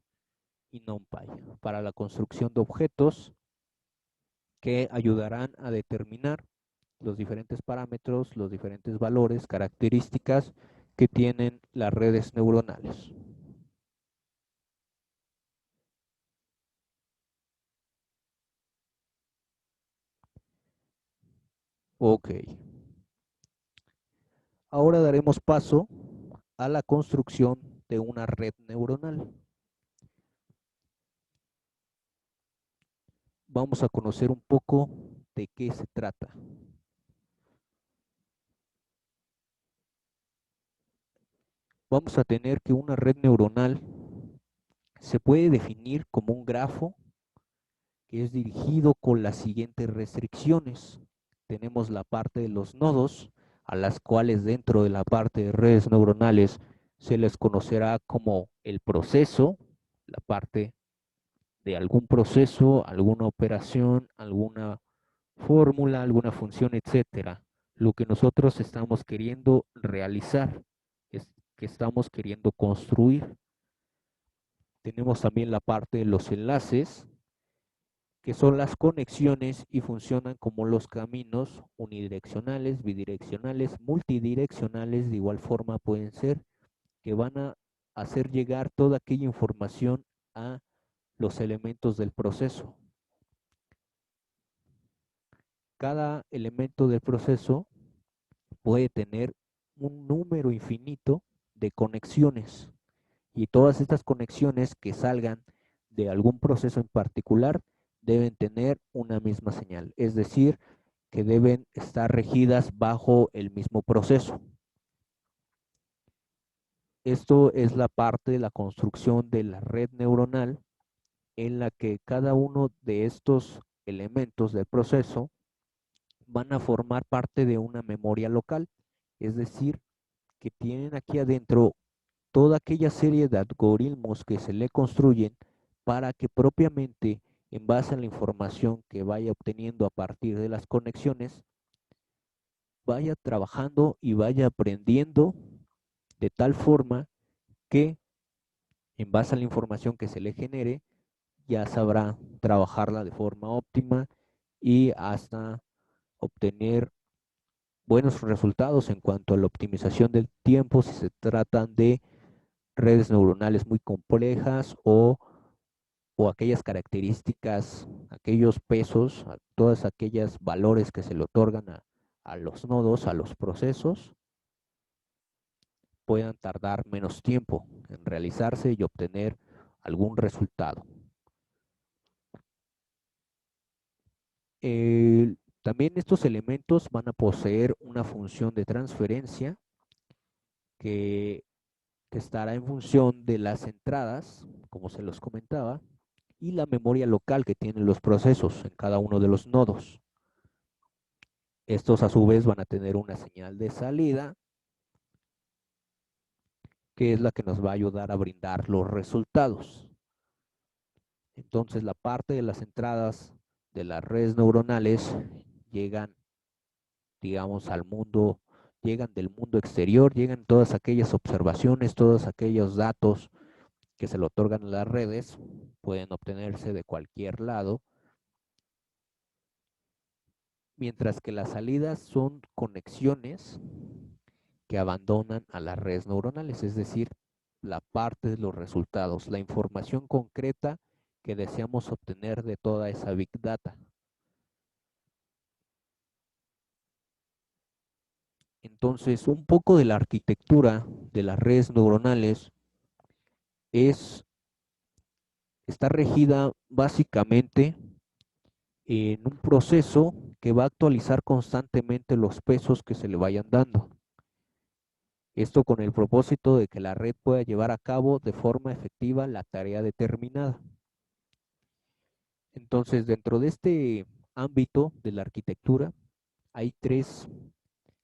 y NumPy para la construcción de objetos que ayudarán a determinar los diferentes parámetros, los diferentes valores, características que tienen las redes neuronales. Ok. Ahora daremos paso a la construcción de una red neuronal. Vamos a conocer un poco de qué se trata. Vamos a tener que una red neuronal se puede definir como un grafo que es dirigido con las siguientes restricciones. Tenemos la parte de los nodos, a las cuales dentro de la parte de redes neuronales se les conocerá como el proceso, la parte de algún proceso, alguna operación, alguna fórmula, alguna función, etcétera. Lo que nosotros estamos queriendo realizar, es que estamos queriendo construir. Tenemos también la parte de los enlaces, que son las conexiones y funcionan como los caminos unidireccionales, bidireccionales, multidireccionales, de igual forma pueden ser, que van a hacer llegar toda aquella información a los elementos del proceso. Cada elemento del proceso puede tener un número infinito de conexiones y todas estas conexiones que salgan de algún proceso en particular deben tener una misma señal, es decir, que deben estar regidas bajo el mismo proceso. Esto es la parte de la construcción de la red neuronal en la que cada uno de estos elementos del proceso van a formar parte de una memoria local, es decir, que tienen aquí adentro toda aquella serie de algoritmos que se le construyen para que propiamente, en base a la información que vaya obteniendo a partir de las conexiones, vaya trabajando y vaya aprendiendo de tal forma que, en base a la información que se le genere, ya sabrá trabajarla de forma óptima y hasta obtener buenos resultados en cuanto a la optimización del tiempo si se tratan de redes neuronales muy complejas o aquellas características, aquellos pesos, todas aquellas valores que se le otorgan a los nodos, a los procesos, puedan tardar menos tiempo en realizarse y obtener algún resultado. También estos elementos van a poseer una función de transferencia que, que estará en función de las entradas, como se los comentaba, y la memoria local que tienen los procesos en cada uno de los nodos. Estos a su vez van a tener una señal de salida, que es la que nos va a ayudar a brindar los resultados. Entonces la parte de las entradas de las redes neuronales llegan, digamos, al mundo, llegan del mundo exterior, llegan todas aquellas observaciones, todos aquellos datos que se le otorgan a las redes, pueden obtenerse de cualquier lado, mientras que las salidas son conexiones que abandonan a las redes neuronales, es decir, la parte de los resultados, la información concreta que deseamos obtener de toda esa Big Data. Entonces, un poco de la arquitectura de las redes neuronales está regida básicamente en un proceso que va a actualizar constantemente los pesos que se le vayan dando. Esto con el propósito de que la red pueda llevar a cabo de forma efectiva la tarea determinada. Entonces, dentro de este ámbito de la arquitectura, hay tres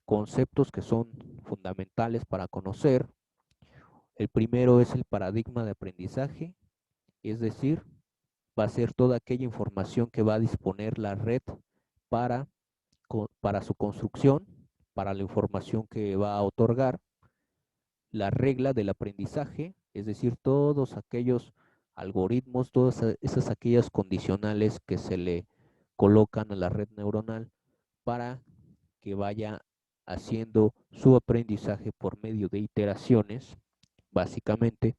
conceptos que son fundamentales para conocer. El primero es el paradigma de aprendizaje, es decir, va a ser toda aquella información que va a disponer la red para, para su construcción, para la información que va a otorgar, la regla del aprendizaje, es decir, todos aquellos algoritmos, todas esas aquellas condicionales que se le colocan a la red neuronal para que vaya haciendo su aprendizaje por medio de iteraciones, básicamente,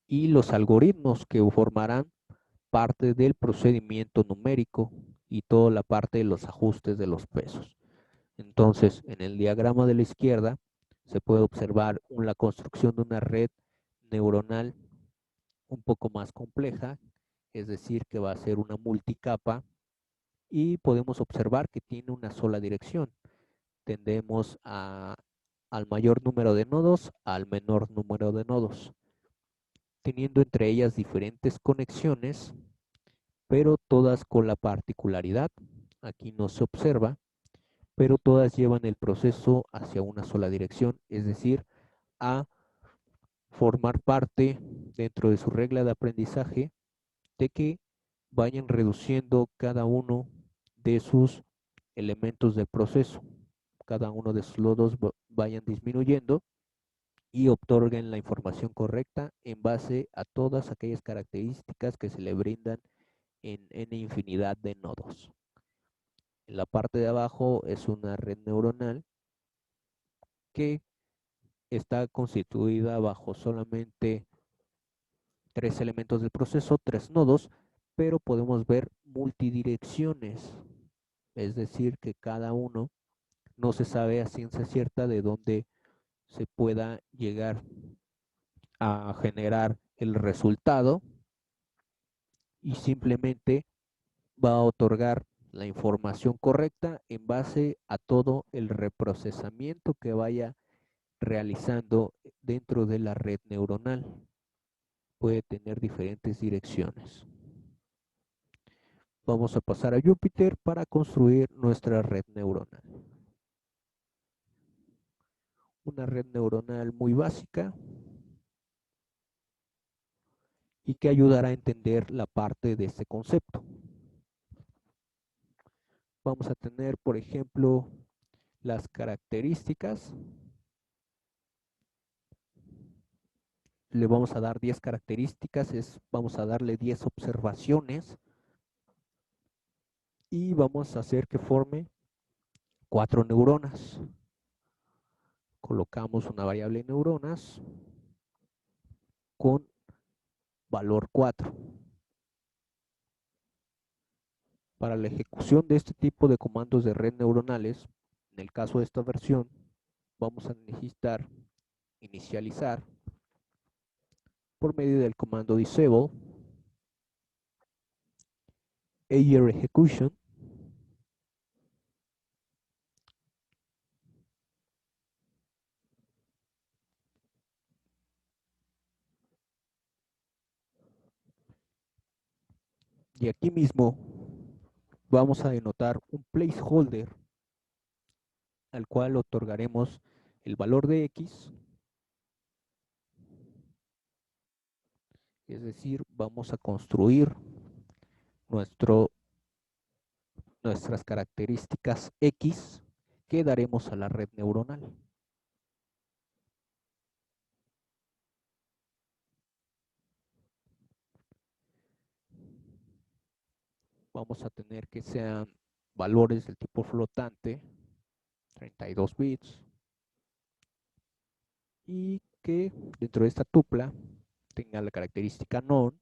y los algoritmos que formarán parte del procedimiento numérico y toda la parte de los ajustes de los pesos. Entonces, en el diagrama de la izquierda se puede observar la construcción de una red neuronal un poco más compleja, es decir, que va a ser una multicapa y podemos observar que tiene una sola dirección. Tendemos al mayor número de nodos al menor número de nodos, teniendo entre ellas diferentes conexiones, pero todas con la particularidad, aquí no se observa, pero todas llevan el proceso hacia una sola dirección, es decir, a formar parte dentro de su regla de aprendizaje de que vayan reduciendo cada uno de sus elementos del proceso, cada uno de sus nodos vayan disminuyendo y otorguen la información correcta en base a todas aquellas características que se le brindan en n infinidad de nodos. En la parte de abajo es una red neuronal que está constituida bajo solamente 3 elementos del proceso, 3 nodos, pero podemos ver multidirecciones, es decir, que cada uno no se sabe a ciencia cierta de dónde se pueda llegar a generar el resultado y simplemente va a otorgar la información correcta en base a todo el reprocesamiento que vaya realizando dentro de la red neuronal. Puede tener diferentes direcciones. Vamos a pasar a Jupyter para construir nuestra red neuronal. Una red neuronal muy básica y que ayudará a entender la parte de este concepto. Vamos a tener, por ejemplo, las características. Le vamos a dar 10 características, vamos a darle 10 observaciones y vamos a hacer que forme 4 neuronas. Colocamos una variable neuronas con valor 4. Para la ejecución de este tipo de comandos de red neuronales, en el caso de esta versión, vamos a necesitar inicializar por medio del comando disable AIR execution y aquí mismo vamos a denotar un placeholder al cual otorgaremos el valor de X, es decir, vamos a construir nuestras características X que daremos a la red neuronal. Vamos a tener que sean valores del tipo flotante, 32 bits, y que dentro de esta tupla tenga la característica non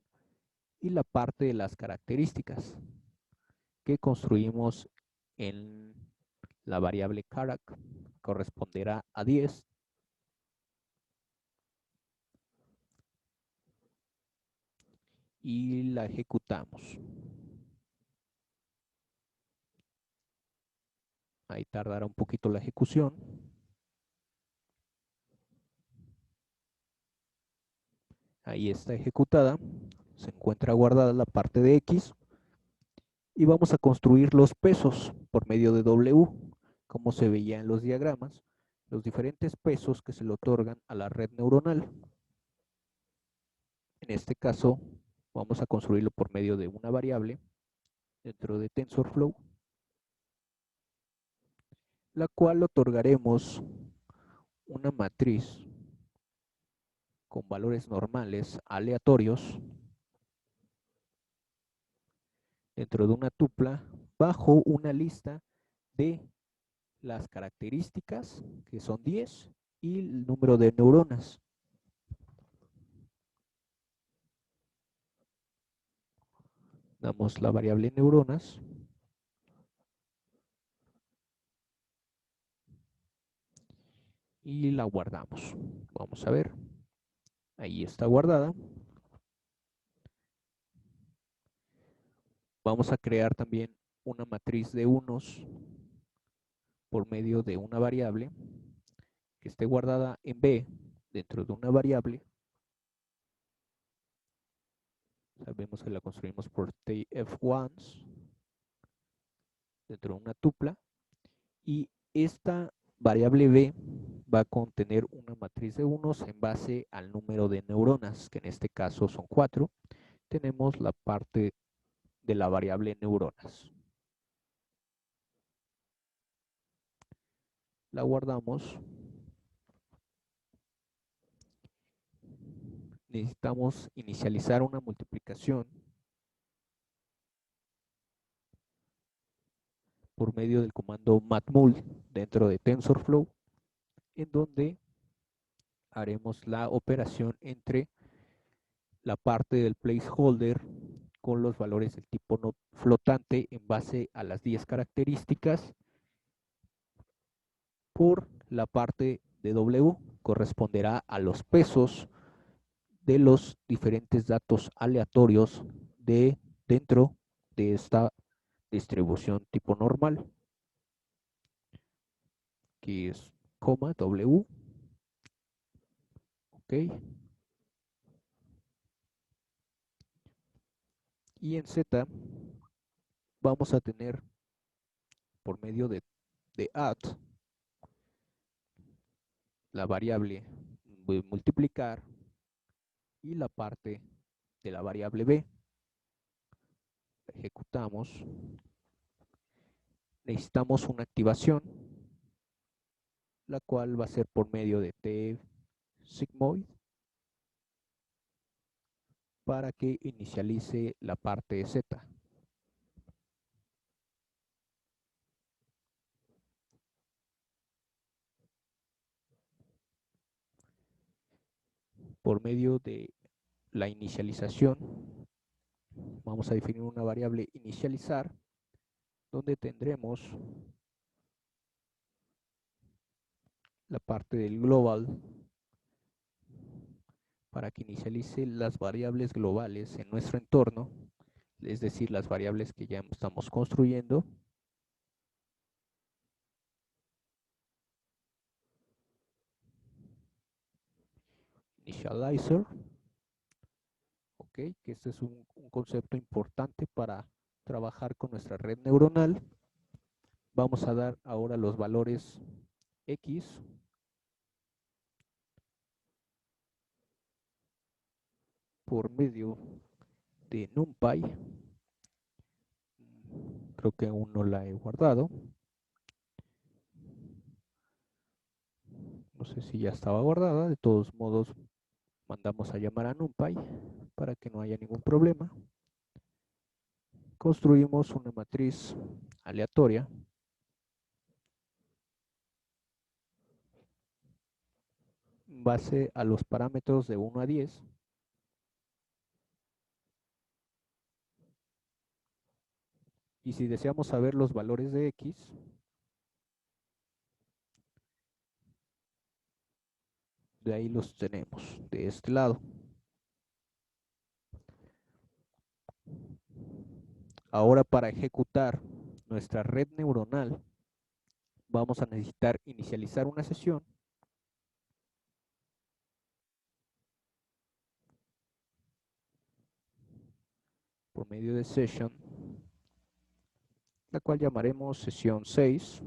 y la parte de las características que construimos en la variable charac, corresponderá a 10, y la ejecutamos. Ahí tardará un poquito la ejecución. Ahí está ejecutada. Se encuentra guardada la parte de X. Y vamos a construir los pesos por medio de W, como se veía en los diagramas, los diferentes pesos que se le otorgan a la red neuronal. En este caso, vamos a construirlo por medio de una variable dentro de TensorFlow, la cual otorgaremos una matriz con valores normales aleatorios dentro de una tupla bajo una lista de las características, que son 10, y el número de neuronas. Damos la variable neuronas. Y la guardamos. Vamos a ver. Ahí está guardada. Vamos a crear también una matriz de unos por medio de una variable que esté guardada en B dentro de una variable. Sabemos que la construimos por tf1s dentro de una tupla. Y esta variable B va a contener una matriz de unos en base al número de neuronas, que en este caso son 4. Tenemos la parte de la variable neuronas. La guardamos. Necesitamos inicializar una multiplicación por medio del comando matmul dentro de TensorFlow, en donde haremos la operación entre la parte del placeholder con los valores del tipo no flotante en base a las 10 características por la parte de W corresponderá a los pesos de los diferentes datos aleatorios dentro de esta distribución tipo normal, que es coma W, ok, y en Z vamos a tener por medio de add la variable multiplicar y la parte de la variable B. Ejecutamos. Necesitamos una activación, la cual va a ser por medio de tsigmoid para que inicialice la parte de Z. Por medio de la inicialización, vamos a definir una variable inicializar, donde tendremos la parte del global para que inicialice las variables globales en nuestro entorno, es decir, las variables que ya estamos construyendo. Initializer, ok, que este es un concepto importante para trabajar con nuestra red neuronal. Vamos a dar ahora los valores X por medio de NumPy. Creo que aún no la he guardado. No sé si ya estaba guardada. De todos modos, mandamos a llamar a NumPy para que no haya ningún problema. Construimos una matriz aleatoria en base a los parámetros de 1 a 10. Y si deseamos saber los valores de X, de ahí los tenemos, de este lado. Ahora, para ejecutar nuestra red neuronal, vamos a necesitar inicializar una sesión por medio de session, la cual llamaremos sesión 6,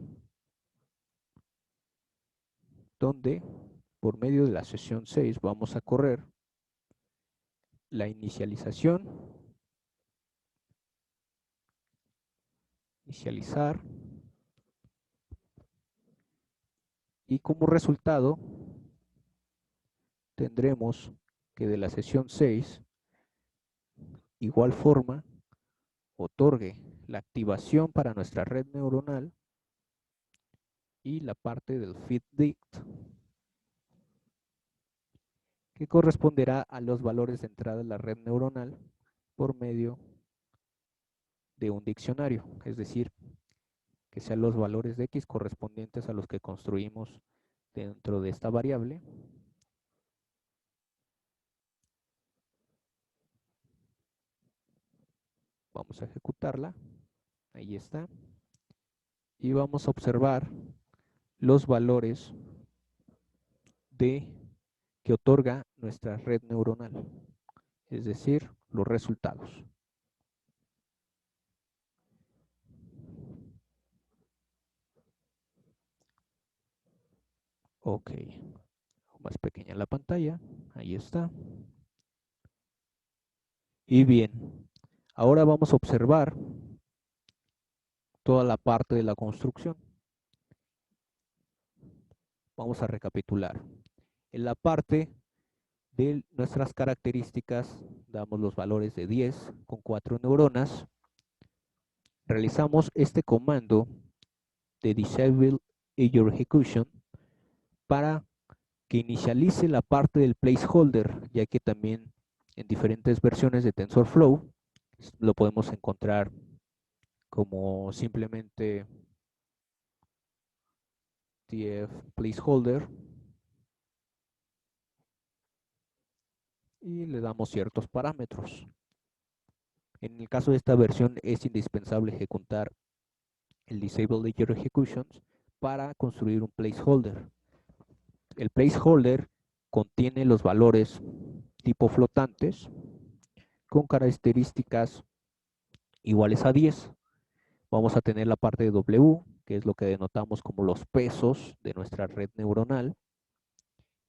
donde por medio de la sesión 6 vamos a correr la inicialización, inicializar, y como resultado tendremos que de la sesión 6 igual forma otorgue la activación para nuestra red neuronal y la parte del feeddict, que corresponderá a los valores de entrada de la red neuronal por medio de un diccionario, es decir, que sean los valores de X correspondientes a los que construimos dentro de esta variable. Vamos a ejecutarla, ahí está, y vamos a observar los valores que otorga nuestra red neuronal, es decir, los resultados. Ok, más pequeña la pantalla, ahí está. Y bien, ahora vamos a observar toda la parte de la construcción. Vamos a recapitular. En la parte de nuestras características damos los valores de 10 con 4 neuronas. Realizamos este comando de Disable Your Execution para que inicialice la parte del placeholder, ya que también en diferentes versiones de TensorFlow lo podemos encontrar como simplemente tf placeholder y le damos ciertos parámetros. En el caso de esta versión es indispensable ejecutar el Disable Layer Executions para construir un placeholder. El placeholder contiene los valores tipo flotantes con características iguales a 10. Vamos a tener la parte de W, que es lo que denotamos como los pesos de nuestra red neuronal,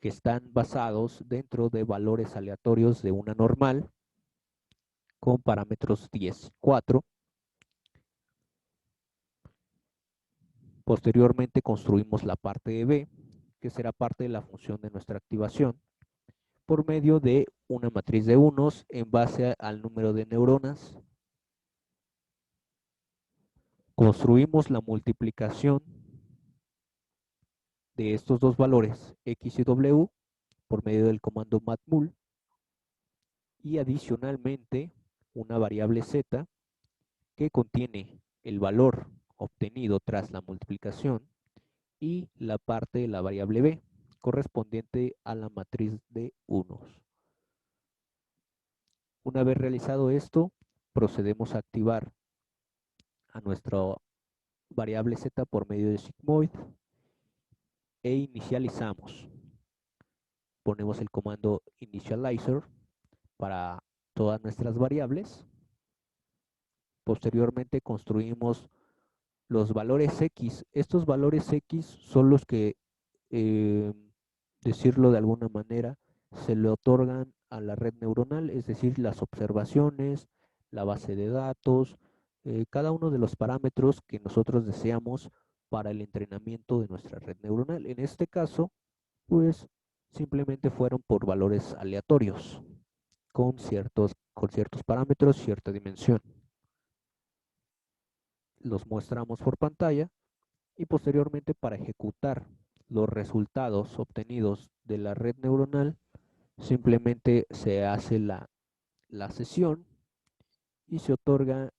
que están basados dentro de valores aleatorios de una normal con parámetros 10 y 4. Posteriormente construimos la parte de B, que será parte de la función de nuestra activación, por medio de una matriz de unos en base al número de neuronas. Construimos la multiplicación de estos dos valores, X y W, por medio del comando matmul, y adicionalmente una variable Z que contiene el valor obtenido tras la multiplicación y la parte de la variable B correspondiente a la matriz de unos. Una vez realizado esto, procedemos a activar a nuestra variable Z por medio de sigmoid e inicializamos. Ponemos el comando initializer para todas nuestras variables. Posteriormente construimos los valores X. Estos valores X son los que, decirlo de alguna manera, se le otorgan a la red neuronal, es decir, las observaciones, la base de datos, cada uno de los parámetros que nosotros deseamos para el entrenamiento de nuestra red neuronal. En este caso, pues simplemente fueron por valores aleatorios con ciertos parámetros, cierta dimensión. Los mostramos por pantalla y posteriormente para ejecutar los resultados obtenidos de la red neuronal, simplemente se hace la sesión y se otorga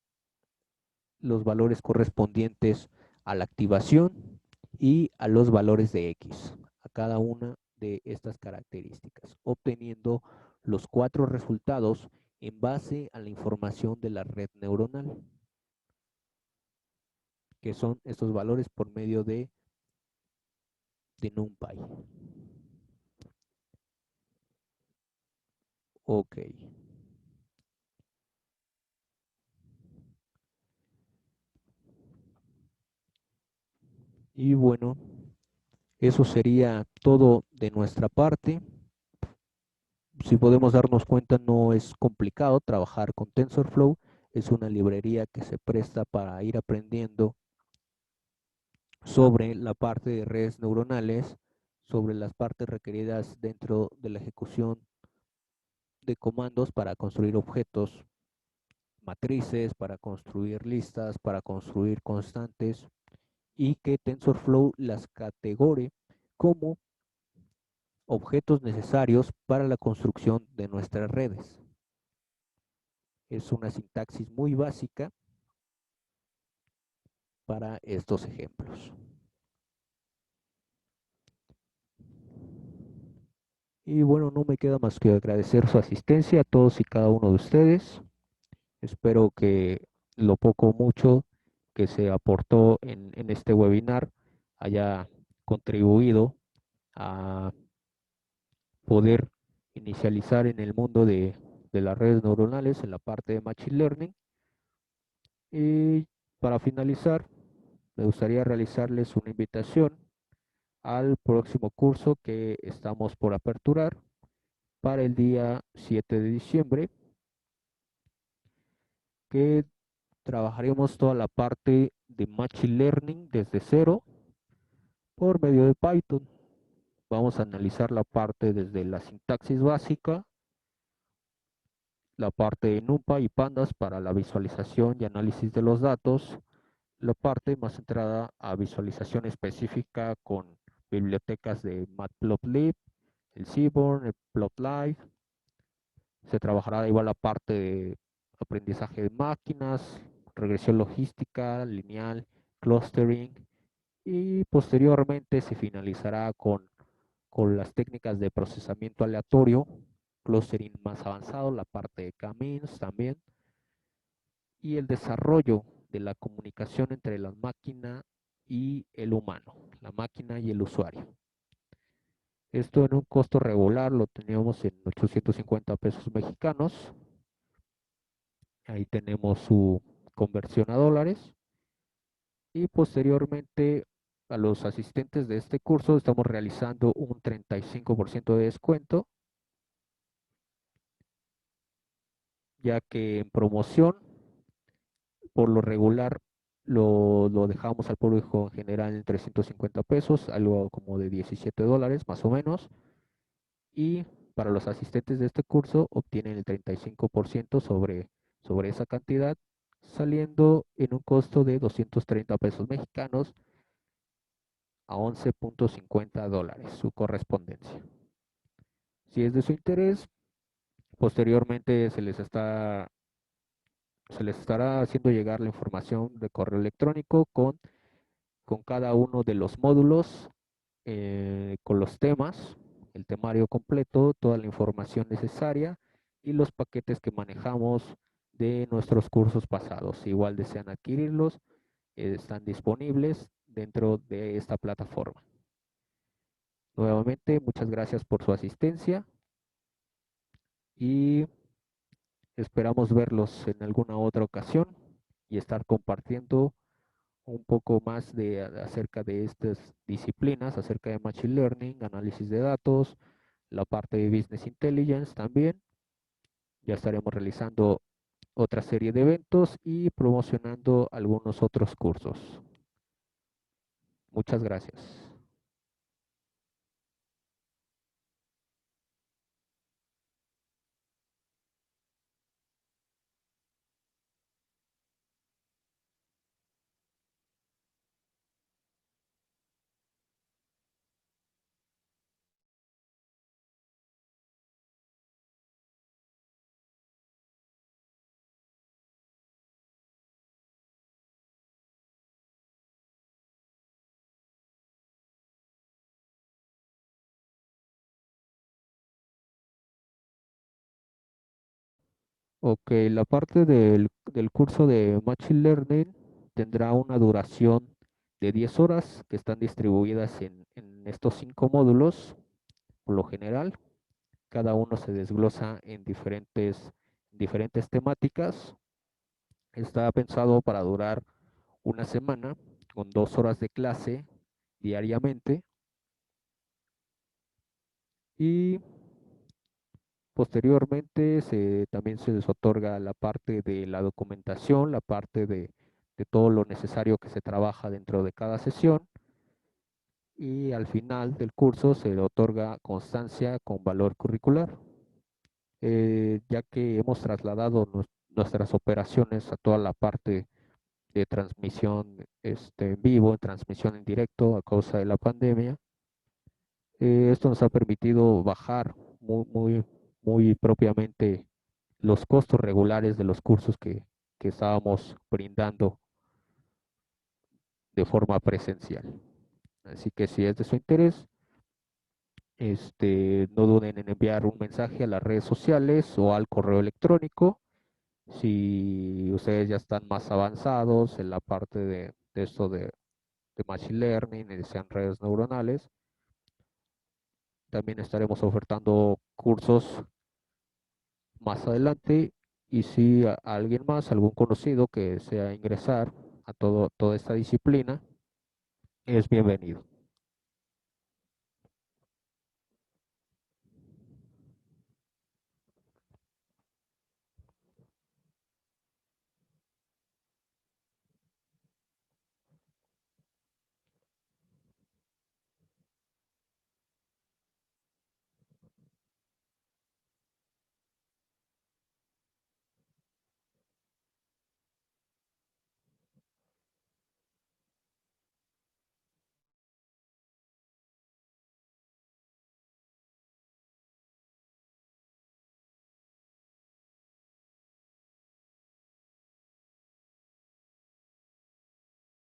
los valores correspondientes a la activación y a los valores de X, a cada una de estas características, obteniendo los 4 resultados en base a la información de la red neuronal, que son estos valores por medio de NumPy. Ok. Y bueno, eso sería todo de nuestra parte. Si podemos darnos cuenta, no es complicado trabajar con TensorFlow. Es una librería que se presta para ir aprendiendo sobre la parte de redes neuronales, sobre las partes requeridas dentro de la ejecución de comandos para construir objetos, matrices, para construir listas, para construir constantes y que TensorFlow las categore como objetos necesarios para la construcción de nuestras redes. Es una sintaxis muy básica para estos ejemplos. Y bueno, no me queda más que agradecer su asistencia a todos y cada uno de ustedes. Espero que lo poco o mucho que se aportó en este webinar haya contribuido a poder inicializar en el mundo de las redes neuronales en la parte de Machine Learning. Y para finalizar, me gustaría realizarles una invitación al próximo curso que estamos por aperturar para el día 7 de diciembre, que trabajaremos toda la parte de Machine Learning desde cero por medio de Python. Vamos a analizar la parte desde la sintaxis básica, la parte de NumPy y Pandas para la visualización y análisis de los datos, la parte más centrada a visualización específica con bibliotecas de Matplotlib, el Seaborn, el Plotlive. Se trabajará igual la parte de aprendizaje de máquinas, regresión logística, lineal, clustering y posteriormente se finalizará con las técnicas de procesamiento aleatorio, clustering más avanzado, la parte de K-means también y el desarrollo de la comunicación entre la máquina y el humano, la máquina y el usuario. Esto en un costo regular lo teníamos en 850 pesos mexicanos. Ahí tenemos su conversión a dólares. Y posteriormente a los asistentes de este curso estamos realizando un 35% de descuento, ya que en promoción por lo regular lo dejamos al público en general en 350 pesos, algo como de 17 dólares más o menos. Y para los asistentes de este curso obtienen el 35% sobre esa cantidad, saliendo en un costo de 230 pesos mexicanos a 11.50 dólares su correspondencia. Si es de su interés, posteriormente se les estará haciendo llegar la información de correo electrónico con cada uno de los módulos, con los temas, el temario completo, toda la información necesaria y los paquetes que manejamos de nuestros cursos pasados. Si igual desean adquirirlos, están disponibles dentro de esta plataforma. Nuevamente, muchas gracias por su asistencia y esperamos verlos en alguna otra ocasión y estar compartiendo un poco más acerca de estas disciplinas, acerca de Machine Learning, análisis de datos, la parte de Business Intelligence también. Ya estaremos realizando otra serie de eventos y promocionando algunos otros cursos. Muchas gracias. Ok, la parte del curso de Machine Learning tendrá una duración de 10 horas que están distribuidas en estos 5 módulos, por lo general. Cada uno se desglosa en diferentes temáticas. Está pensado para durar una semana con 2 horas de clase diariamente y posteriormente también se les otorga la parte de la documentación, la parte de todo lo necesario que se trabaja dentro de cada sesión y al final del curso se le otorga constancia con valor curricular. Ya que hemos trasladado nuestras operaciones a toda la parte de transmisión en vivo, transmisión en directo a causa de la pandemia. Esto nos ha permitido bajar muy propiamente los costos regulares de los cursos que estábamos brindando de forma presencial. Así que si es de su interés, no duden en enviar un mensaje a las redes sociales o al correo electrónico. Si ustedes ya están más avanzados en la parte de esto de Machine Learning y desean redes neuronales, también estaremos ofertando cursos más adelante. Y si alguien más, algún conocido que desea ingresar a toda esta disciplina, es bienvenido.